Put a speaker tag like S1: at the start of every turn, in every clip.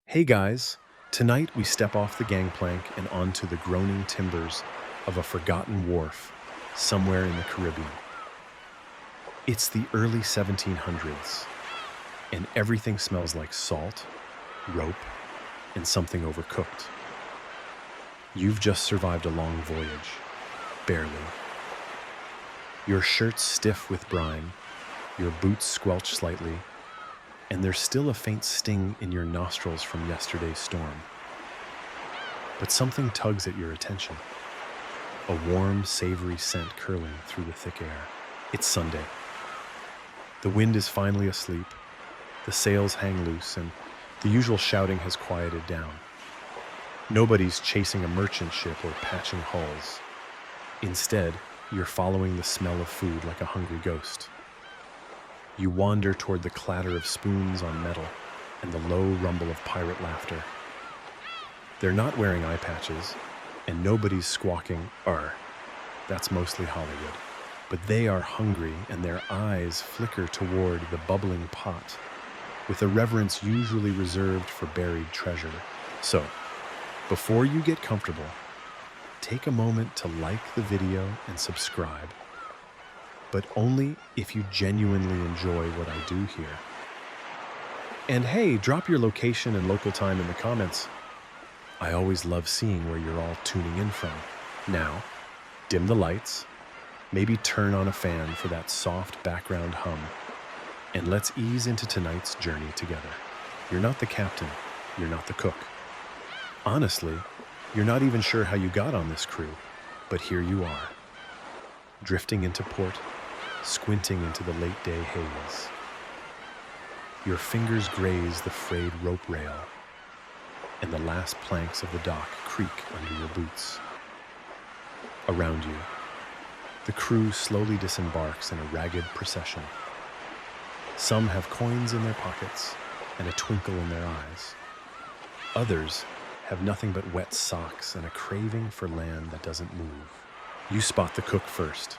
S1: Hey guys, tonight we step off the gangplank and onto the groaning timbers of a forgotten wharf somewhere in the Caribbean. It's the early 1700s, and everything smells like salt, rope, and something overcooked. You've just survived a long voyage, barely. Your shirt's stiff with brine, your boots squelch slightly, and there's still a faint sting in your nostrils from yesterday's storm. But something tugs at your attention, a warm, savory scent curling through the thick air. It's Sunday. The wind is finally asleep, the sails hang loose, and the usual shouting has quieted down. Nobody's chasing a merchant ship or patching hulls. Instead, you're following the smell of food like a hungry ghost. You wander toward the clatter of spoons on metal and the low rumble of pirate laughter. They're not wearing eye patches, and nobody's squawking, "Arr." That's mostly Hollywood. But they are hungry, and their eyes flicker toward the bubbling pot, with a reverence usually reserved for buried treasure. So, before you get comfortable, take a moment to like the video and subscribe. But only if you genuinely enjoy what I do here. And hey, drop your location and local time in the comments. I always love seeing where you're all tuning in from. Now, dim the lights, maybe turn on a fan for that soft background hum, and let's ease into tonight's journey together. You're not the captain, you're not the cook. Honestly, you're not even sure how you got on this crew, but here you are, drifting into port, squinting into the late day haze. Your fingers graze the frayed rope rail, and the last planks of the dock creak under your boots. Around you, the crew slowly disembarks in a ragged procession. Some have coins in their pockets and a twinkle in their eyes. Others have nothing but wet socks and a craving for land that doesn't move. You spot the cook first.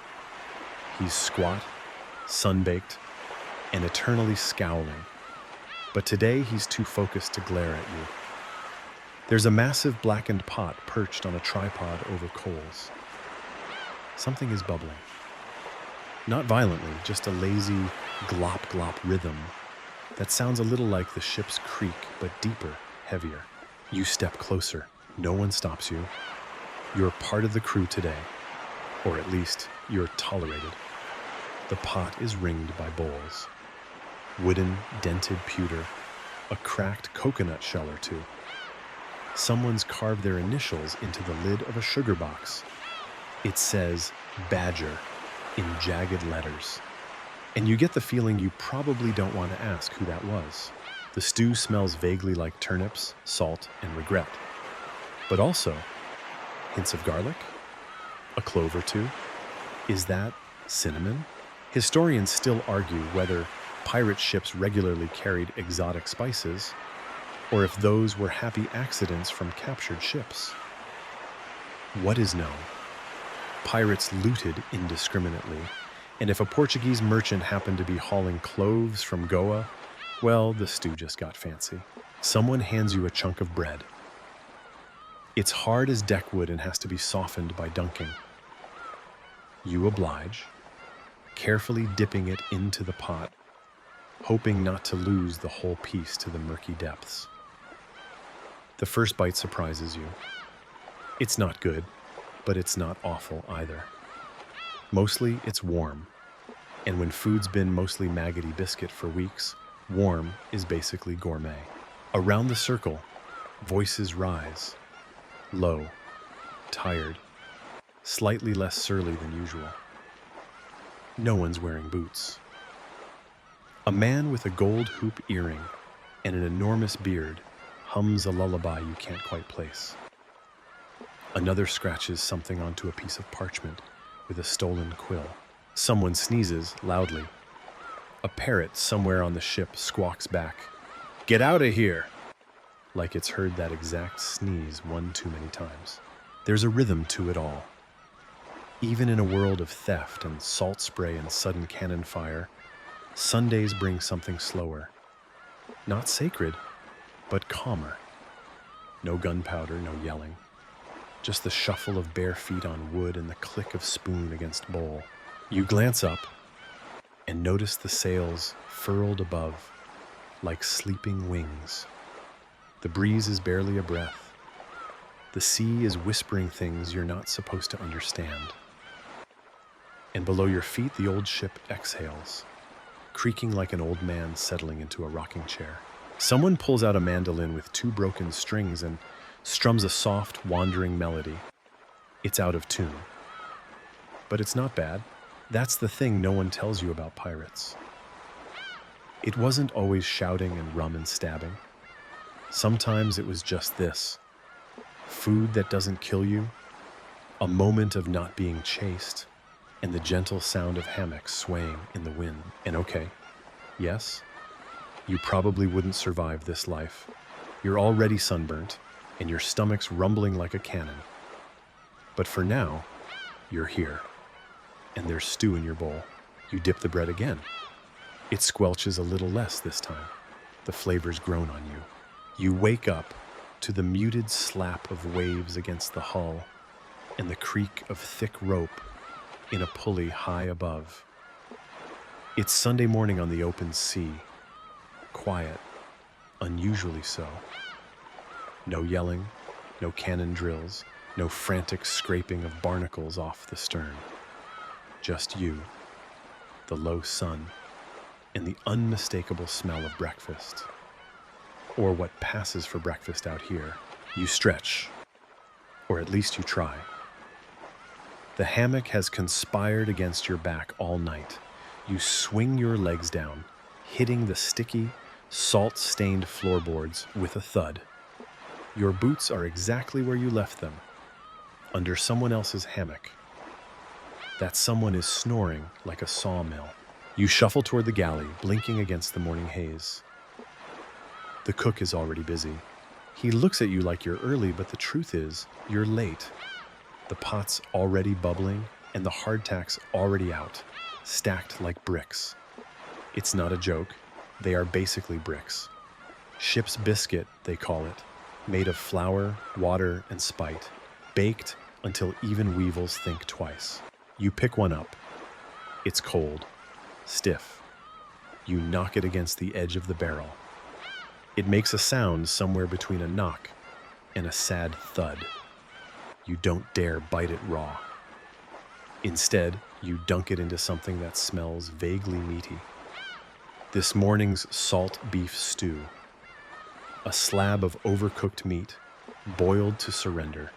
S1: He's squat, sun-baked, and eternally scowling. But today he's too focused to glare at you. There's a massive blackened pot perched on a tripod over coals. Something is bubbling. Not violently, just a lazy glop-glop rhythm that sounds a little like the ship's creak, but deeper, heavier. You step closer. No one stops you. You're part of the crew today, or at least you're tolerated. The pot is ringed by bowls. Wooden, dented pewter, a cracked coconut shell or two. Someone's carved their initials into the lid of a sugar box. It says Badger in jagged letters. And you get the feeling you probably don't want to ask who that was. The stew smells vaguely like turnips, salt, and regret. But also, hints of garlic? A clove or two? Is that cinnamon? Historians still argue whether pirate ships regularly carried exotic spices, or if those were happy accidents from captured ships. What is known? Pirates looted indiscriminately, and if a Portuguese merchant happened to be hauling cloves from Goa, well, the stew just got fancy. Someone hands you a chunk of bread. It's hard as deckwood and has to be softened by dunking. You oblige, carefully dipping it into the pot, hoping not to lose the whole piece to the murky depths. The first bite surprises you. It's not good, but it's not awful either. Mostly it's warm, and when food's been mostly maggoty biscuit for weeks, warm is basically gourmet. Around the circle, voices rise, low, tired, slightly less surly than usual. No one's wearing boots. A man with a gold hoop earring and an enormous beard hums a lullaby you can't quite place. Another scratches something onto a piece of parchment with a stolen quill. Someone sneezes loudly. A parrot somewhere on the ship squawks back, "Get out of here!" like it's heard that exact sneeze one too many times. There's a rhythm to it all. Even in a world of theft and salt spray and sudden cannon fire, Sundays bring something slower. Not sacred, but calmer. No gunpowder, no yelling. Just the shuffle of bare feet on wood and the click of spoon against bowl. You glance up and notice the sails furled above like sleeping wings. The breeze is barely a breath. The sea is whispering things you're not supposed to understand. And below your feet, the old ship exhales, creaking like an old man settling into a rocking chair. Someone pulls out a mandolin with two broken strings and strums a soft, wandering melody. It's out of tune. But it's not bad. That's the thing no one tells you about pirates. It wasn't always shouting and rum and stabbing. Sometimes it was just this: food that doesn't kill you, a moment of not being chased, and the gentle sound of hammocks swaying in the wind. And okay, yes, you probably wouldn't survive this life. You're already sunburnt, and your stomach's rumbling like a cannon. But for now, you're here, and there's stew in your bowl. You dip the bread again. It squelches a little less this time. The flavor's grown on you. You wake up to the muted slap of waves against the hull and the creak of thick rope in a pulley high above. It's Sunday morning on the open sea. Quiet, unusually so. No yelling, no cannon drills, no frantic scraping of barnacles off the stern. Just you, the low sun, and the unmistakable smell of breakfast. Or what passes for breakfast out here. You stretch, or at least you try. The hammock has conspired against your back all night. You swing your legs down, hitting the sticky, salt-stained floorboards with a thud. Your boots are exactly where you left them, under someone else's hammock. That someone is snoring like a sawmill. You shuffle toward the galley, blinking against the morning haze. The cook is already busy. He looks at you like you're early, but the truth is, you're late. The pot's already bubbling, and the hardtack's already out, stacked like bricks. It's not a joke. They are basically bricks. Ship's biscuit, they call it, made of flour, water, and spite, baked until even weevils think twice. You pick one up. It's cold, stiff. You knock it against the edge of the barrel. It makes a sound somewhere between a knock and a sad thud. You don't dare bite it raw. Instead, you dunk it into something that smells vaguely meaty. This morning's salt beef stew. A slab of overcooked meat, boiled to surrender,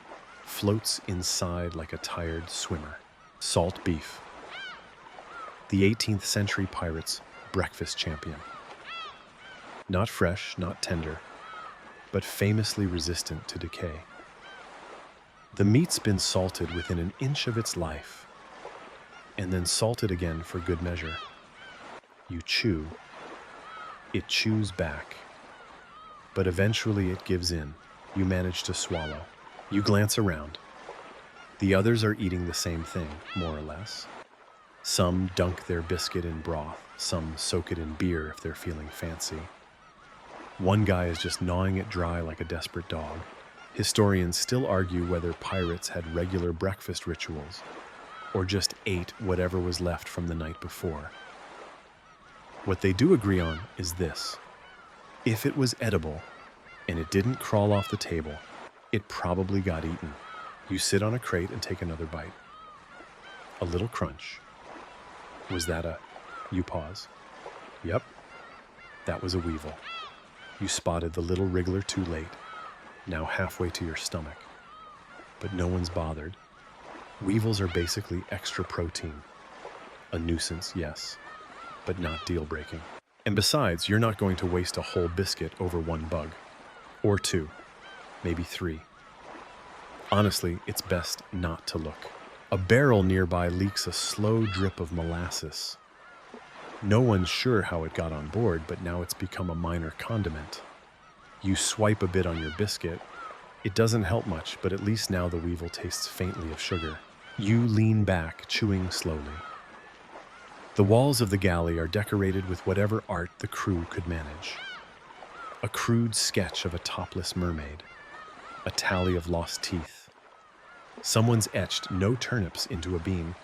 S1: floats inside like a tired swimmer. Salt beef. The 18th century pirate's breakfast champion. Not fresh, not tender, but famously resistant to decay. The meat's been salted within an inch of its life, and then salted again for good measure. You chew. It chews back. But eventually it gives in. You manage to swallow. You glance around. The others are eating the same thing, more or less. Some dunk their biscuit in broth. Some soak it in beer if they're feeling fancy. One guy is just gnawing it dry like a desperate dog. Historians still argue whether pirates had regular breakfast rituals or just ate whatever was left from the night before. What they do agree on is this: if it was edible and it didn't crawl off the table, it probably got eaten. You sit on a crate and take another bite. A little crunch. Was that a... You pause. Yep, that was a weevil. You spotted the little wriggler too late, now halfway to your stomach. But no one's bothered. Weevils are basically extra protein. A nuisance, yes, but not deal-breaking. And besides, you're not going to waste a whole biscuit over one bug. Or two, maybe three. Honestly, it's best not to look. A barrel nearby leaks a slow drip of molasses. No one's sure how it got on board, but now it's become a minor condiment. You swipe a bit on your biscuit. It doesn't help much, but at least now the weevil tastes faintly of sugar. You lean back, chewing slowly. The walls of the galley are decorated with whatever art the crew could manage. A crude sketch of a topless mermaid, a tally of lost teeth. Someone's etched no turnips into a beam,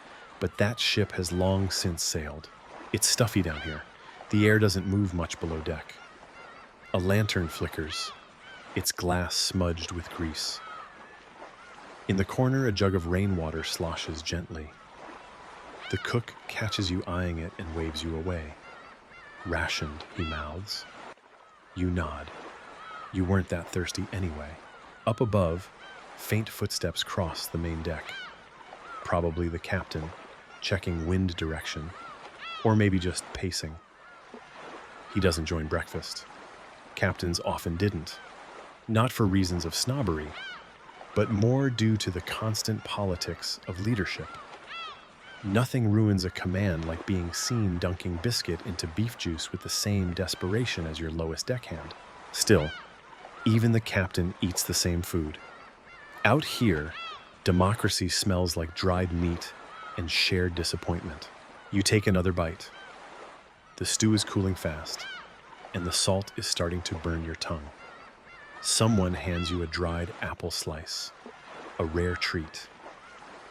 S1: but that ship has long since sailed. It's stuffy down here. The air doesn't move much below deck. A lantern flickers, its glass smudged with grease. In the corner, a jug of rainwater sloshes gently. The cook catches you eyeing it and waves you away. Rationed, he mouths. You nod. You weren't that thirsty anyway. Up above, faint footsteps cross the main deck. Probably the captain, checking wind direction, or maybe just pacing. He doesn't join breakfast. Captains often didn't. Not for reasons of snobbery, but more due to the constant politics of leadership. Nothing ruins a command like being seen dunking biscuit into beef juice with the same desperation as your lowest deckhand. Still, even the captain eats the same food. Out here, democracy smells like dried meat and shared disappointment. You take another bite. The stew is cooling fast, and the salt is starting to burn your tongue. Someone hands you a dried apple slice, a rare treat.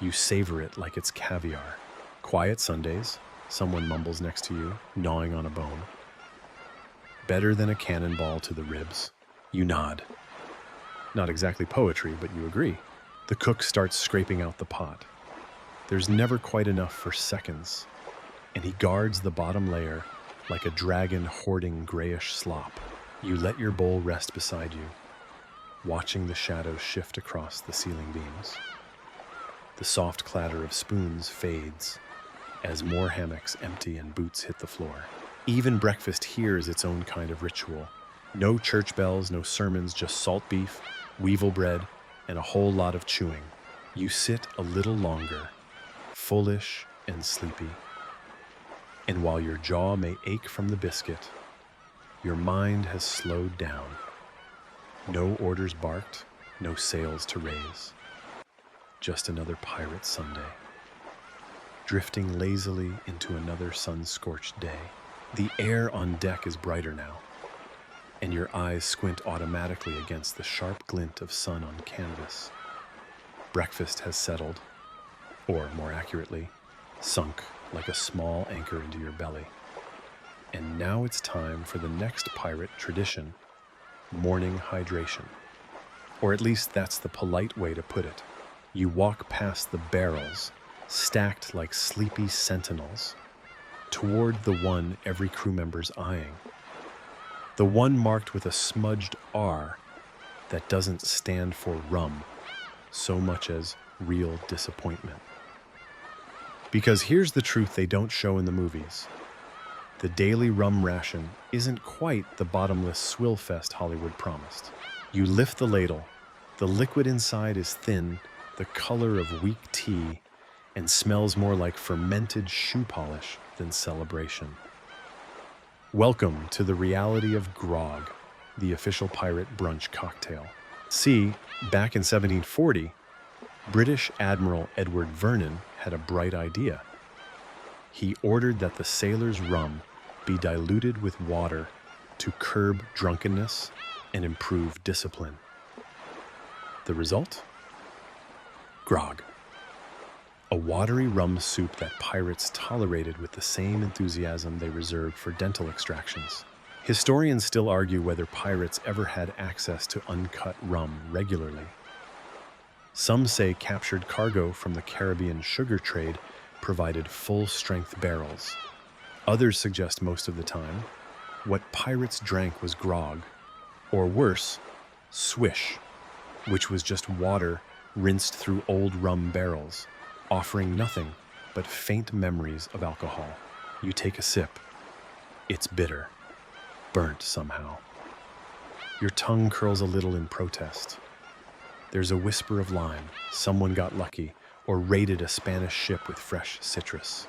S1: You savor it like it's caviar. Quiet Sundays, someone mumbles next to you, gnawing on a bone. Better than a cannonball to the ribs. You nod. Not exactly poetry, but you agree. The cook starts scraping out the pot. There's never quite enough for seconds, and he guards the bottom layer like a dragon hoarding grayish slop. You let your bowl rest beside you, watching the shadows shift across the ceiling beams. The soft clatter of spoons fades as more hammocks empty and boots hit the floor. Even breakfast here is its own kind of ritual. No church bells, no sermons, just salt beef, weevil bread, and a whole lot of chewing. You sit a little longer, fullish and sleepy. And while your jaw may ache from the biscuit, your mind has slowed down. No orders barked, no sails to raise. Just another pirate Sunday, drifting lazily into another sun-scorched day. The air on deck is brighter now, and your eyes squint automatically against the sharp glint of sun on canvas. Breakfast has settled, or more accurately, sunk like a small anchor into your belly. And now it's time for the next pirate tradition, morning hydration. Or at least that's the polite way to put it. You walk past the barrels, stacked like sleepy sentinels, toward the one every crew member's eyeing. The one marked with a smudged R that doesn't stand for rum so much as real disappointment. Because here's the truth they don't show in the movies. The daily rum ration isn't quite the bottomless swill fest Hollywood promised. You lift the ladle, the liquid inside is thin, the color of weak tea, and smells more like fermented shoe polish than celebration. Welcome to the reality of grog, the official pirate brunch cocktail. See, back in 1740, British Admiral Edward Vernon had a bright idea. He ordered that the sailors' rum be diluted with water to curb drunkenness and improve discipline. The result? Grog. A watery rum soup that pirates tolerated with the same enthusiasm they reserved for dental extractions. Historians still argue whether pirates ever had access to uncut rum regularly. Some say captured cargo from the Caribbean sugar trade provided full-strength barrels. Others suggest most of the time, what pirates drank was grog, or worse, swish, which was just water rinsed through old rum barrels, offering nothing but faint memories of alcohol. You take a sip. It's bitter, burnt somehow. Your tongue curls a little in protest. There's a whisper of lime, someone got lucky, or raided a Spanish ship with fresh citrus.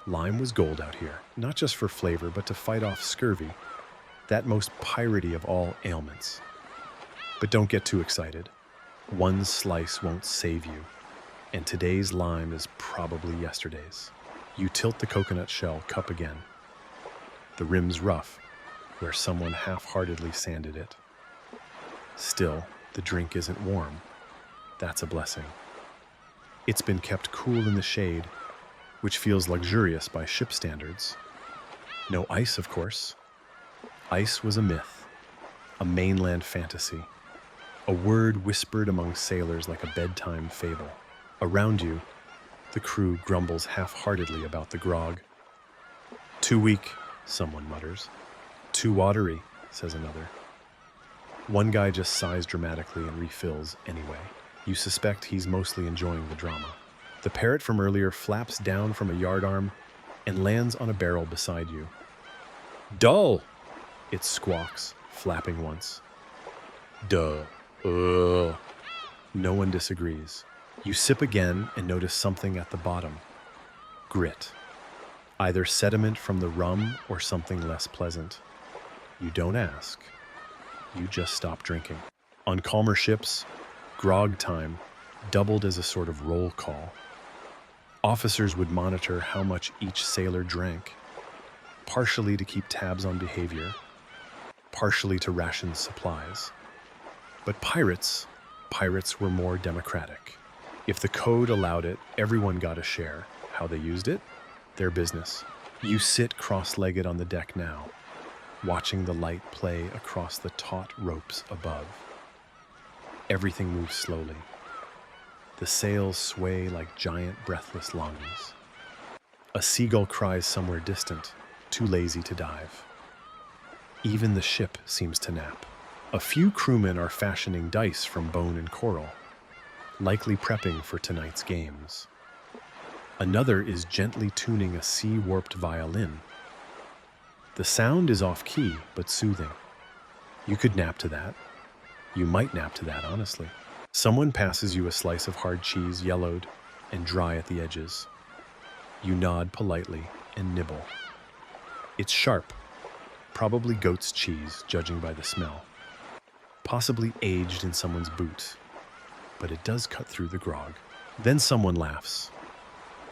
S1: Lime was gold out here, not just for flavor, but to fight off scurvy, that most piratey of all ailments. But don't get too excited. One slice won't save you, and today's lime is probably yesterday's. You tilt the coconut shell cup again. The rim's rough, where someone half-heartedly sanded it. Still, the drink isn't warm. That's a blessing. It's been kept cool in the shade, which feels luxurious by ship standards. No ice, of course. Ice was a myth, a mainland fantasy, a word whispered among sailors like a bedtime fable. Around you, the crew grumbles half-heartedly about the grog. "Too weak," someone mutters. "Too watery," says another. One guy just sighs dramatically and refills anyway. You suspect he's mostly enjoying the drama. The parrot from earlier flaps down from a yardarm and lands on a barrel beside you. "Dull!" it squawks, flapping once. "Duh. Ugh." No one disagrees. You sip again and notice something at the bottom. Grit. Either sediment from the rum or something less pleasant. You don't ask. You just stop drinking. On calmer ships, grog time doubled as a sort of roll call. Officers would monitor how much each sailor drank, partially to keep tabs on behavior, partially to ration supplies. But pirates were more democratic. If the code allowed it, everyone got a share. How they used it? Their business. You sit cross-legged on the deck now, watching the light play across the taut ropes above. Everything moves slowly. The sails sway like giant breathless lungs. A seagull cries somewhere distant, too lazy to dive. Even the ship seems to nap. A few crewmen are fashioning dice from bone and coral, likely prepping for tonight's games. Another is gently tuning a sea-warped violin. The sound is off-key, but soothing. You could nap to that. You might nap to that, honestly. Someone passes you a slice of hard cheese, yellowed and dry at the edges. You nod politely and nibble. It's sharp, probably goat's cheese, judging by the smell. Possibly aged in someone's boot, but it does cut through the grog. Then someone laughs.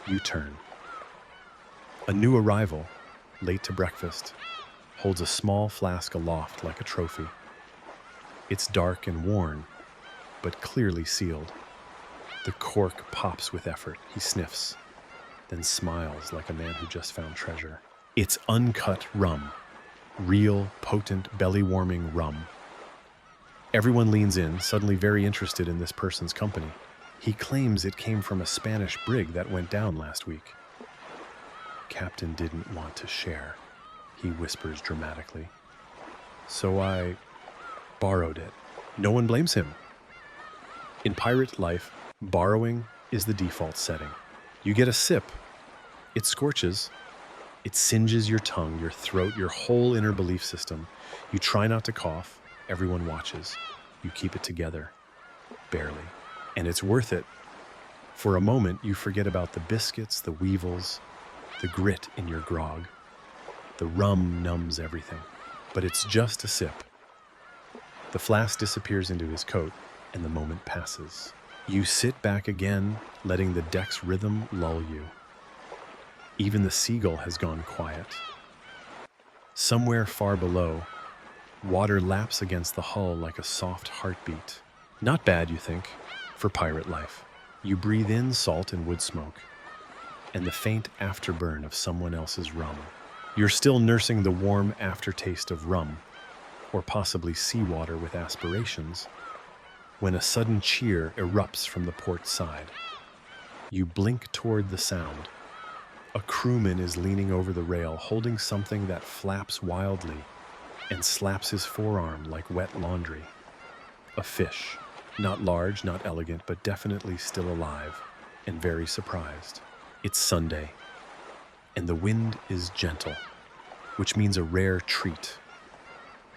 S1: You turn. A new arrival, late to breakfast, holds a small flask aloft like a trophy. It's dark and worn, but clearly sealed. The cork pops with effort. He sniffs, then smiles like a man who just found treasure. It's uncut rum. Real, potent, belly-warming rum. Everyone leans in, suddenly very interested in this person's company. He claims it came from a Spanish brig that went down last week. Captain didn't want to share, he whispers dramatically. So I borrowed it. No one blames him. In pirate life, borrowing is the default setting. You get a sip. It scorches. It singes your tongue, your throat, your whole inner belief system. You try not to cough. Everyone watches. You keep it together. Barely. And it's worth it. For a moment, you forget about the biscuits, the weevils, the grit in your grog. The rum numbs everything. But it's just a sip. The flask disappears into his coat, and the moment passes. You sit back again, letting the deck's rhythm lull you. Even the seagull has gone quiet. Somewhere far below, water laps against the hull like a soft heartbeat. Not bad, you think, for pirate life. You breathe in salt and wood smoke, and the faint afterburn of someone else's rum. You're still nursing the warm aftertaste of rum, or possibly seawater with aspirations, when a sudden cheer erupts from the port side. You blink toward the sound. A crewman is leaning over the rail, holding something that flaps wildly and slaps his forearm like wet laundry. A fish. Not large, not elegant, but definitely still alive and very surprised. It's Sunday, and the wind is gentle, which means a rare treat.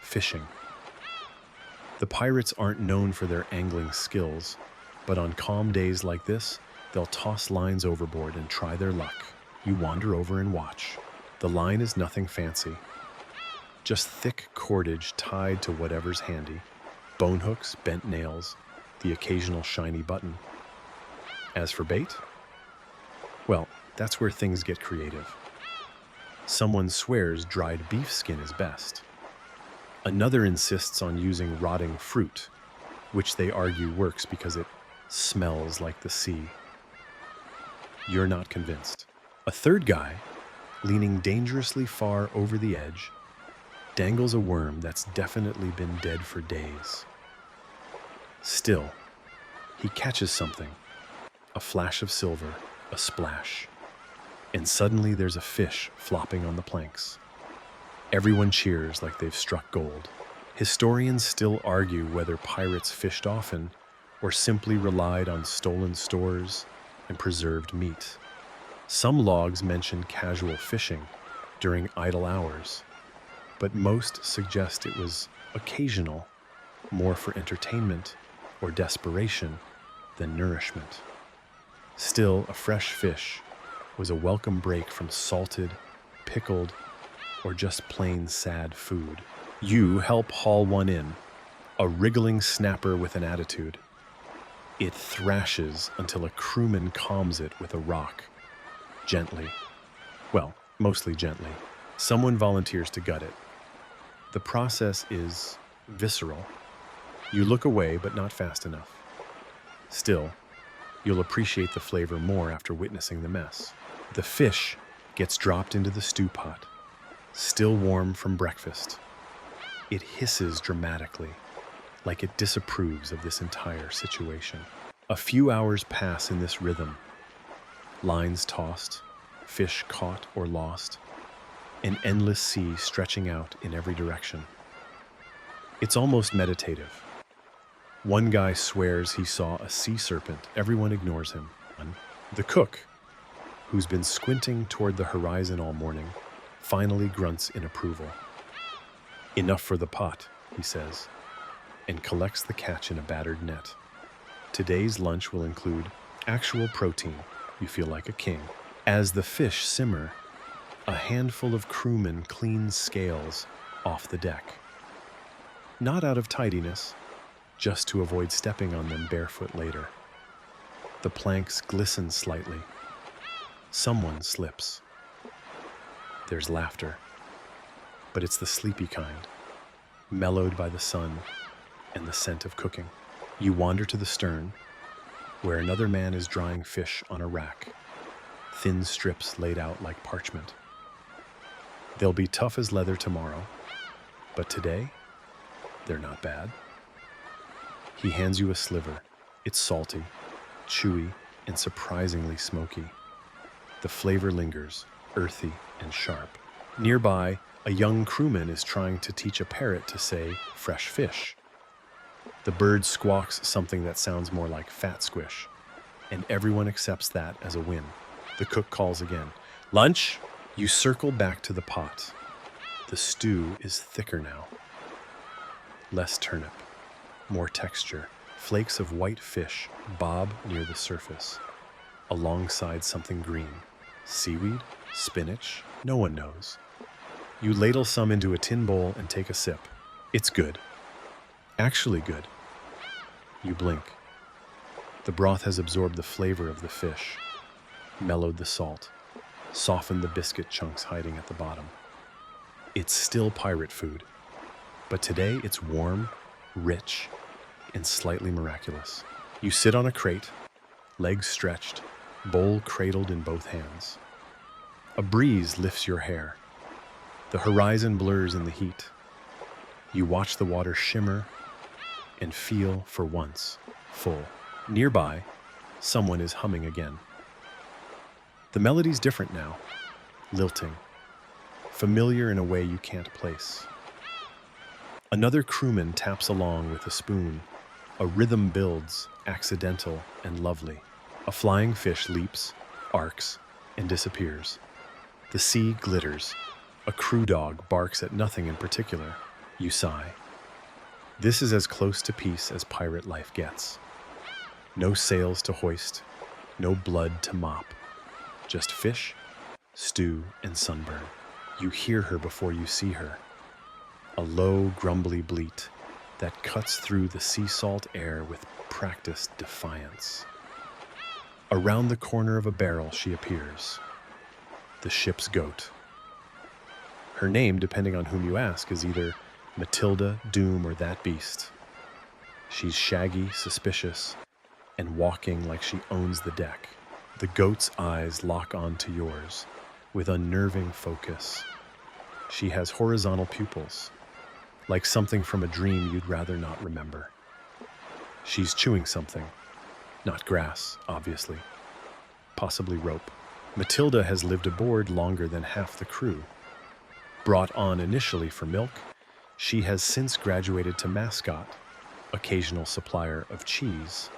S1: Fishing. The pirates aren't known for their angling skills, but on calm days like this, they'll toss lines overboard and try their luck. You wander over and watch. The line is nothing fancy. Just thick cordage tied to whatever's handy. Bone hooks, bent nails, the occasional shiny button. As for bait? Well, that's where things get creative. Someone swears dried beef skin is best. Another insists on using rotting fruit, which they argue works because it smells like the sea. You're not convinced. A third guy, leaning dangerously far over the edge, dangles a worm that's definitely been dead for days. Still, he catches something. A flash of silver, a splash. And suddenly there's a fish flopping on the planks. Everyone cheers like they've struck gold. Historians still argue whether pirates fished often or simply relied on stolen stores and preserved meat. Some logs mention casual fishing during idle hours, but most suggest it was occasional, more for entertainment or desperation than nourishment. Still, a fresh fish was a welcome break from salted, pickled, or just plain sad food. You help haul one in, a wriggling snapper with an attitude. It thrashes until a crewman calms it with a rock. Gently. Well, mostly gently. Someone volunteers to gut it. The process is visceral. You look away, but not fast enough. Still, you'll appreciate the flavor more after witnessing the mess. The fish gets dropped into the stew pot, still warm from breakfast. It hisses dramatically, like it disapproves of this entire situation. A few hours pass in this rhythm. Lines tossed, fish caught or lost, an endless sea stretching out in every direction. It's almost meditative. One guy swears he saw a sea serpent. Everyone ignores him. The cook, who's been squinting toward the horizon all morning, finally grunts in approval. "Enough for the pot," he says, and collects the catch in a battered net. Today's lunch will include actual protein. You feel like a king. As the fish simmer, a handful of crewmen clean scales off the deck. Not out of tidiness, just to avoid stepping on them barefoot later. The planks glisten slightly. Someone slips. There's laughter, but it's the sleepy kind, mellowed by the sun and the scent of cooking. You wander to the stern, where another man is drying fish on a rack, thin strips laid out like parchment. They'll be tough as leather tomorrow, but today, they're not bad. He hands you a sliver. It's salty, chewy, and surprisingly smoky. The flavor lingers, earthy and sharp. Nearby, a young crewman is trying to teach a parrot to say fresh fish. The bird squawks something that sounds more like fat squish, and everyone accepts that as a win. The cook calls again. "Lunch?" You circle back to the pot. The stew is thicker now. Less turnip, more texture. Flakes of white fish bob near the surface, alongside something green. Seaweed? Spinach? No one knows. You ladle some into a tin bowl and take a sip. It's good. Actually good. You blink. The broth has absorbed the flavor of the fish, mellowed the salt, softened the biscuit chunks hiding at the bottom. It's still pirate food, but today it's warm, rich, and slightly miraculous. You sit on a crate, legs stretched, bowl cradled in both hands. A breeze lifts your hair. The horizon blurs in the heat. You watch the water shimmer and feel, for once, full. Nearby, someone is humming again. The melody's different now, lilting, familiar in a way you can't place. Another crewman taps along with a spoon. A rhythm builds, accidental and lovely. A flying fish leaps, arcs, and disappears. The sea glitters. A crew dog barks at nothing in particular. You sigh. This is as close to peace as pirate life gets. No sails to hoist, no blood to mop. Just fish, stew, and sunburn. You hear her before you see her. A low, grumbly bleat that cuts through the sea salt air with practiced defiance. Around the corner of a barrel she appears. The ship's goat. Her name, depending on whom you ask, is either Matilda, Doom, or that beast. She's shaggy, suspicious, and walking like she owns the deck. The goat's eyes lock onto yours with unnerving focus. She has horizontal pupils, like something from a dream you'd rather not remember. She's chewing something. Not grass, obviously. Possibly rope. Matilda has lived aboard longer than half the crew. Brought on initially for milk, she has since graduated to mascot, occasional supplier of cheese,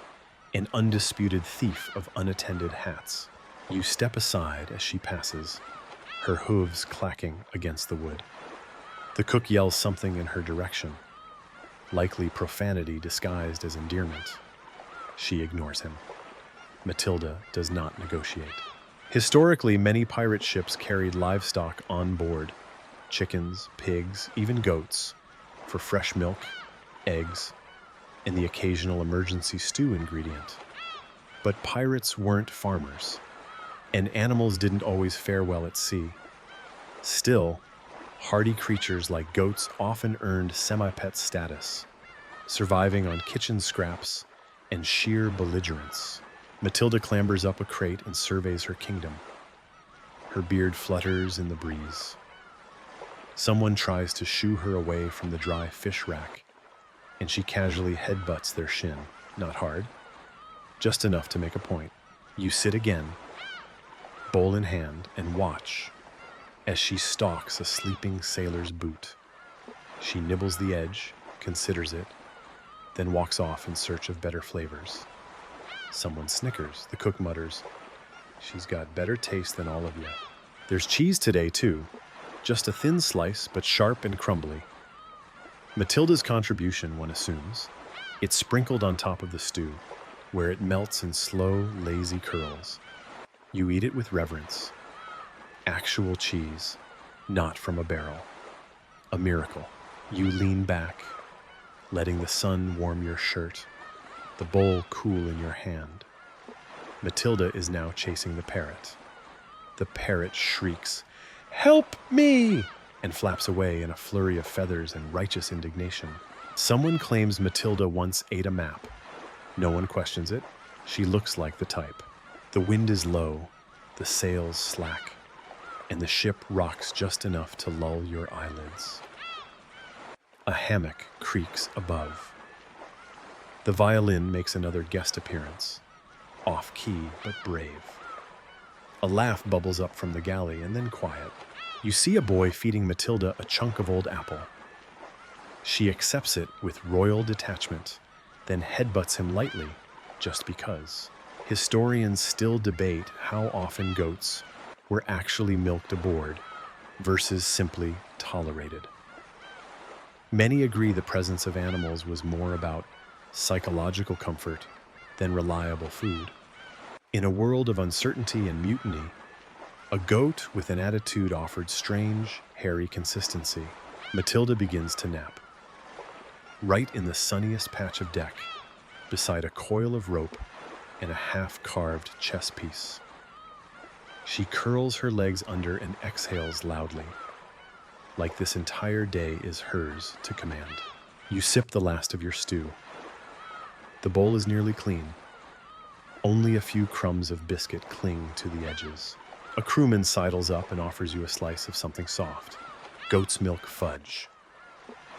S1: an undisputed thief of unattended hats. You step aside as she passes, her hooves clacking against the wood. The cook yells something in her direction, likely profanity disguised as endearment. She ignores him. Matilda does not negotiate. Historically, many pirate ships carried livestock on board, chickens, pigs, even goats, for fresh milk, eggs, and the occasional emergency stew ingredient. But pirates weren't farmers, and animals didn't always fare well at sea. Still, hardy creatures like goats often earned semi-pet status, surviving on kitchen scraps and sheer belligerence. Matilda clambers up a crate and surveys her kingdom. Her beard flutters in the breeze. Someone tries to shoo her away from the dry fish rack, and she casually headbutts their shin. Not hard, just enough to make a point. You sit again, bowl in hand, and watch as she stalks a sleeping sailor's boot. She nibbles the edge, considers it, then walks off in search of better flavors. Someone snickers. The cook mutters, "She's got better taste than all of you." There's cheese today, too. Just a thin slice, but sharp and crumbly. Matilda's contribution, one assumes. It's sprinkled on top of the stew, where it melts in slow, lazy curls. You eat it with reverence. Actual cheese, not from a barrel. A miracle. You lean back, letting the sun warm your shirt, the bowl cool in your hand. Matilda is now chasing the parrot. The parrot shrieks, "Help me!" and flaps away in a flurry of feathers and righteous indignation. Someone claims Matilda once ate a map. No one questions it. She looks like the type. The wind is low, the sails slack, and the ship rocks just enough to lull your eyelids. A hammock creaks above. The violin makes another guest appearance, off-key but brave. A laugh bubbles up from the galley and then quiet. You see a boy feeding Matilda a chunk of old apple. She accepts it with royal detachment, then headbutts him lightly, just because. Historians still debate how often goats were actually milked aboard versus simply tolerated. Many agree the presence of animals was more about psychological comfort than reliable food. In a world of uncertainty and mutiny, a goat with an attitude offered strange, hairy consistency. Matilda begins to nap. Right in the sunniest patch of deck, beside a coil of rope and a half-carved chess piece. She curls her legs under and exhales loudly, like this entire day is hers to command. You sip the last of your stew. The bowl is nearly clean. Only a few crumbs of biscuit cling to the edges. A crewman sidles up and offers you a slice of something soft. Goat's milk fudge.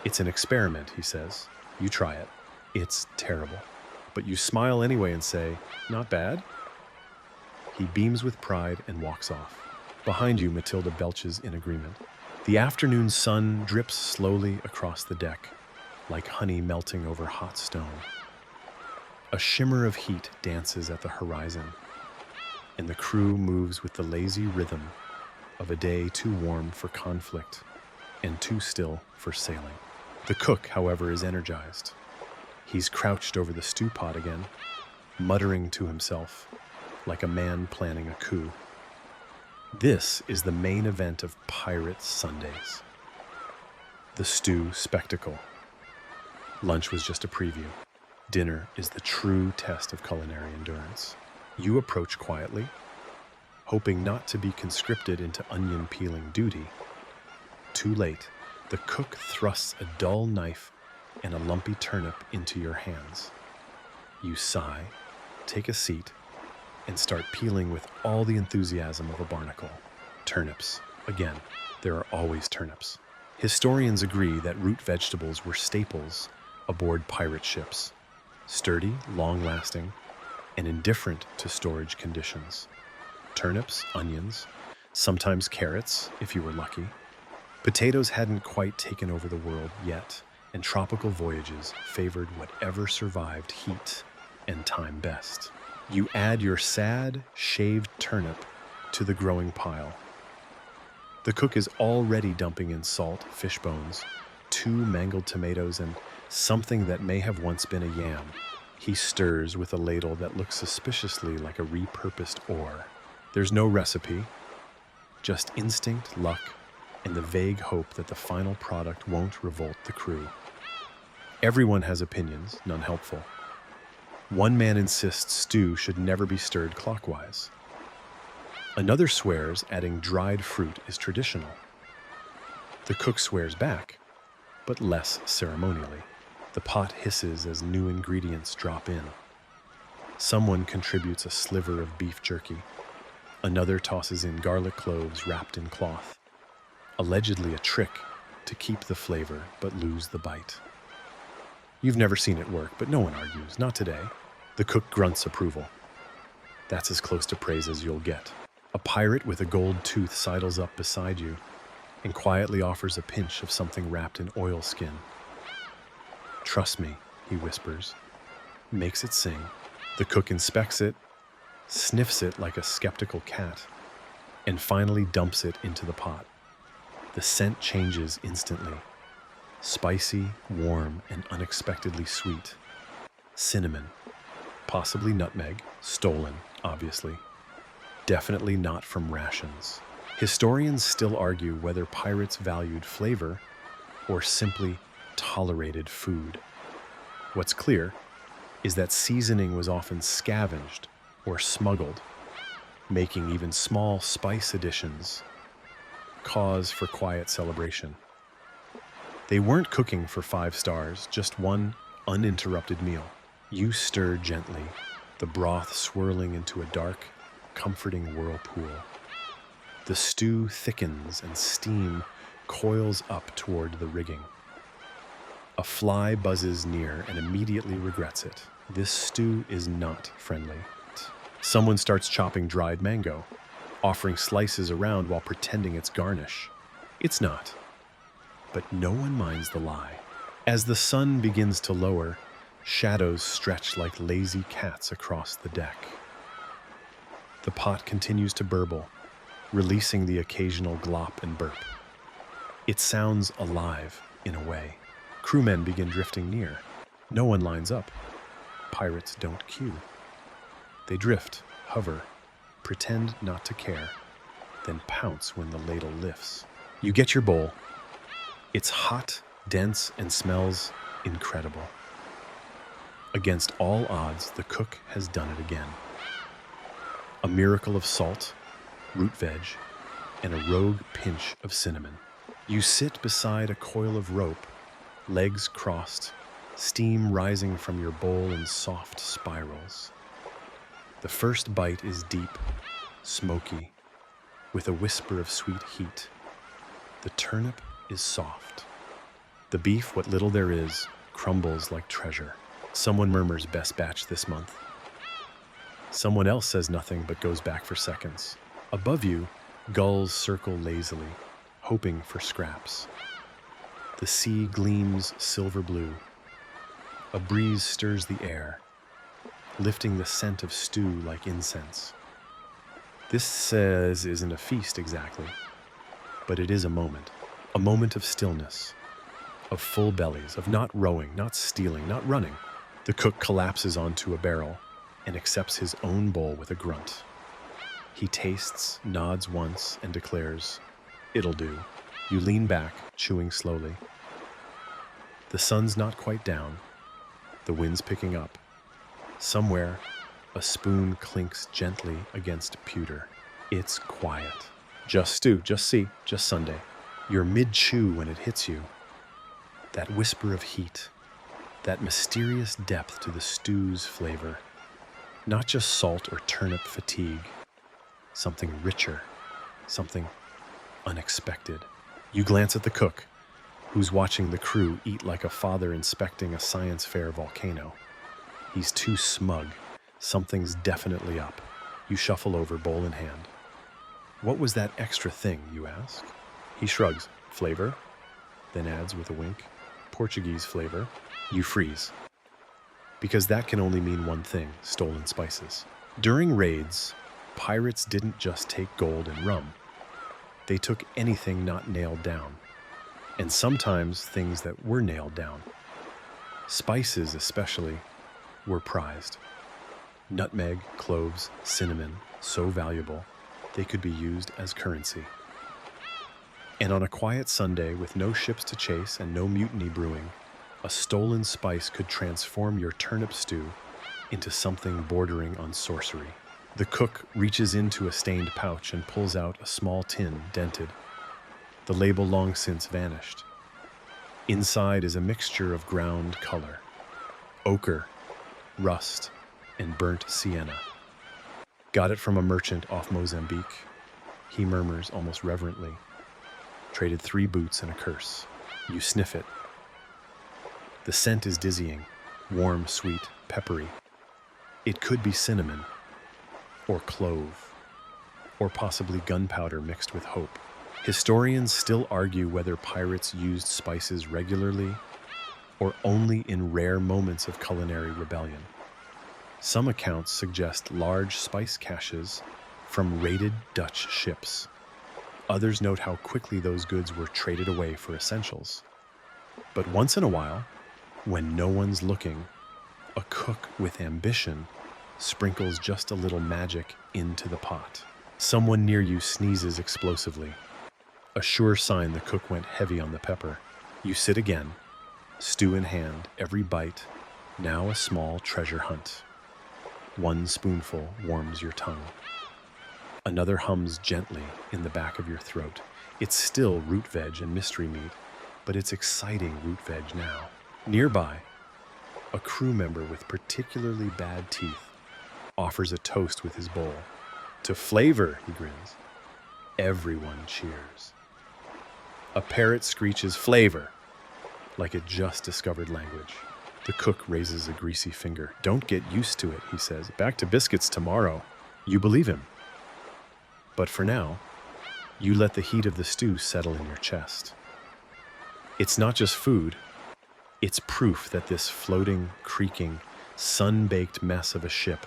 S1: It's an experiment, he says. You try it. It's terrible. But you smile anyway and say, "Not bad?" He beams with pride and walks off. Behind you, Matilda belches in agreement. The afternoon sun drips slowly across the deck, like honey melting over hot stone. A shimmer of heat dances at the horizon, and the crew moves with the lazy rhythm of a day too warm for conflict and too still for sailing. The cook, however, is energized. He's crouched over the stew pot again, muttering to himself like a man planning a coup. This is the main event of Pirate Sundays. The stew spectacle. Lunch was just a preview. Dinner is the true test of culinary endurance. You approach quietly, hoping not to be conscripted into onion peeling duty. Too late. The cook thrusts a dull knife and a lumpy turnip into your hands. You sigh, take a seat, and start peeling with all the enthusiasm of a barnacle. Turnips. Again, there are always turnips. Historians agree that root vegetables were staples aboard pirate ships, sturdy, long-lasting, and indifferent to storage conditions. Turnips, onions, sometimes carrots, if you were lucky. Potatoes hadn't quite taken over the world yet, and tropical voyages favored whatever survived heat and time best. You add your sad, shaved turnip to the growing pile. The cook is already dumping in salt, fish bones, 2 mangled tomatoes, and something that may have once been a yam. He stirs with a ladle that looks suspiciously like a repurposed oar. There's no recipe, just instinct, luck, and the vague hope that the final product won't revolt the crew. Everyone has opinions, none helpful. One man insists stew should never be stirred clockwise. Another swears adding dried fruit is traditional. The cook swears back, but less ceremonially. The pot hisses as new ingredients drop in. Someone contributes a sliver of beef jerky. Another tosses in garlic cloves wrapped in cloth. Allegedly a trick to keep the flavor but lose the bite. You've never seen it work, but no one argues, not today. The cook grunts approval. That's as close to praise as you'll get. A pirate with a gold tooth sidles up beside you and quietly offers a pinch of something wrapped in oilskin. "Trust me," he whispers, makes it sing. The cook inspects it, sniffs it like a skeptical cat, and finally dumps it into the pot. The scent changes instantly. Spicy, warm, and unexpectedly sweet. Cinnamon, possibly nutmeg, stolen, obviously. Definitely not from rations. Historians still argue whether pirates valued flavor or simply tolerated food. What's clear is that seasoning was often scavenged or smuggled, making even small spice additions cause for quiet celebration. They weren't cooking for 5 stars, just one uninterrupted meal. You stir gently, the broth swirling into a dark, comforting whirlpool. The stew thickens and steam coils up toward the rigging. A fly buzzes near and immediately regrets it. This stew is not friendly. Someone starts chopping dried mango, offering slices around while pretending it's garnish. It's not. But no one minds the lie. As the sun begins to lower, shadows stretch like lazy cats across the deck. The pot continues to burble, releasing the occasional glop and burp. It sounds alive, in a way. Crewmen begin drifting near. No one lines up. Pirates don't queue. They drift, hover, pretend not to care, then pounce when the ladle lifts. You get your bowl. It's hot, dense, and smells incredible. Against all odds, the cook has done it again. A miracle of salt, root veg, and a rogue pinch of cinnamon. You sit beside a coil of rope, legs crossed, steam rising from your bowl in soft spirals. The first bite is deep, smoky, with a whisper of sweet heat. The turnip is soft. The beef, what little there is, crumbles like treasure. Someone murmurs, "Best batch this month." Someone else says nothing but goes back for seconds. Above you, gulls circle lazily, hoping for scraps. The sea gleams silver blue. A breeze stirs the air, lifting the scent of stew like incense. This says isn't a feast exactly, but it is a moment of stillness, of full bellies, of not rowing, not stealing, not running. The cook collapses onto a barrel and accepts his own bowl with a grunt. He tastes, nods once, and declares, "It'll do." You lean back, chewing slowly. The sun's not quite down. The wind's picking up. Somewhere, a spoon clinks gently against pewter. It's quiet. Just stew, just see, just Sunday. You're mid-chew when it hits you. That whisper of heat, that mysterious depth to the stew's flavor. Not just salt or turnip fatigue, something richer, something unexpected. You glance at the cook, who's watching the crew eat like a father inspecting a science fair volcano. He's too smug. Something's definitely up. You shuffle over, bowl in hand. What was that extra thing, you ask? He shrugs. Flavor? Then adds with a wink. Portuguese flavor. You freeze. Because that can only mean one thing: stolen spices. During raids, pirates didn't just take gold and rum. They took anything not nailed down. And sometimes things that were nailed down. Spices, especially, were prized. Nutmeg, cloves, cinnamon, so valuable, they could be used as currency. And on a quiet Sunday with no ships to chase and no mutiny brewing, a stolen spice could transform your turnip stew into something bordering on sorcery. The cook reaches into a stained pouch and pulls out a small tin, dented. The label long since vanished. Inside is a mixture of ground color: ochre, rust, and burnt sienna. Got it from a merchant off Mozambique, he murmurs almost reverently. Traded 3 boots and a curse. You sniff it. The scent is dizzying, warm, sweet, peppery. It could be cinnamon, or clove, or possibly gunpowder mixed with hope. Historians still argue whether pirates used spices regularly or only in rare moments of culinary rebellion. Some accounts suggest large spice caches from raided Dutch ships. Others note how quickly those goods were traded away for essentials. But once in a while, when no one's looking, a cook with ambition sprinkles just a little magic into the pot. Someone near you sneezes explosively. A sure sign the cook went heavy on the pepper. You sit again, stew in hand, every bite, now a small treasure hunt. 1 spoonful warms your tongue. Another hums gently in the back of your throat. It's still root veg and mystery meat, but it's exciting root veg now. Nearby, a crew member with particularly bad teeth offers a toast with his bowl. To flavor, he grins. Everyone cheers. A parrot screeches flavor, like it just discovered language. The cook raises a greasy finger. Don't get used to it, he says. Back to biscuits tomorrow. You believe him. But for now, you let the heat of the stew settle in your chest. It's not just food. It's proof that this floating, creaking, sun-baked mess of a ship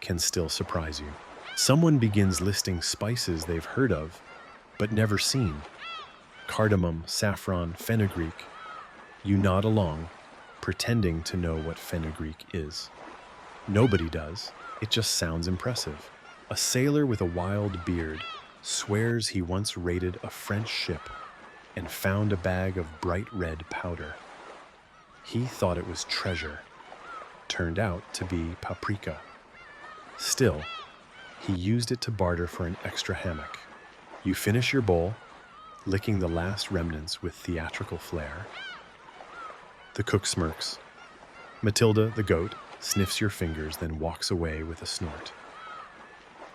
S1: can still surprise you. Someone begins listing spices they've heard of, but never seen. Cardamom, saffron, fenugreek. You nod along, pretending to know what fenugreek is. Nobody does. It just sounds impressive. A sailor with a wild beard swears he once raided a French ship and found a bag of bright red powder. He thought it was treasure. Turned out to be paprika. Still, he used it to barter for an extra hammock. You finish your bowl, licking the last remnants with theatrical flair. The cook smirks. Matilda, the goat, sniffs your fingers, then walks away with a snort.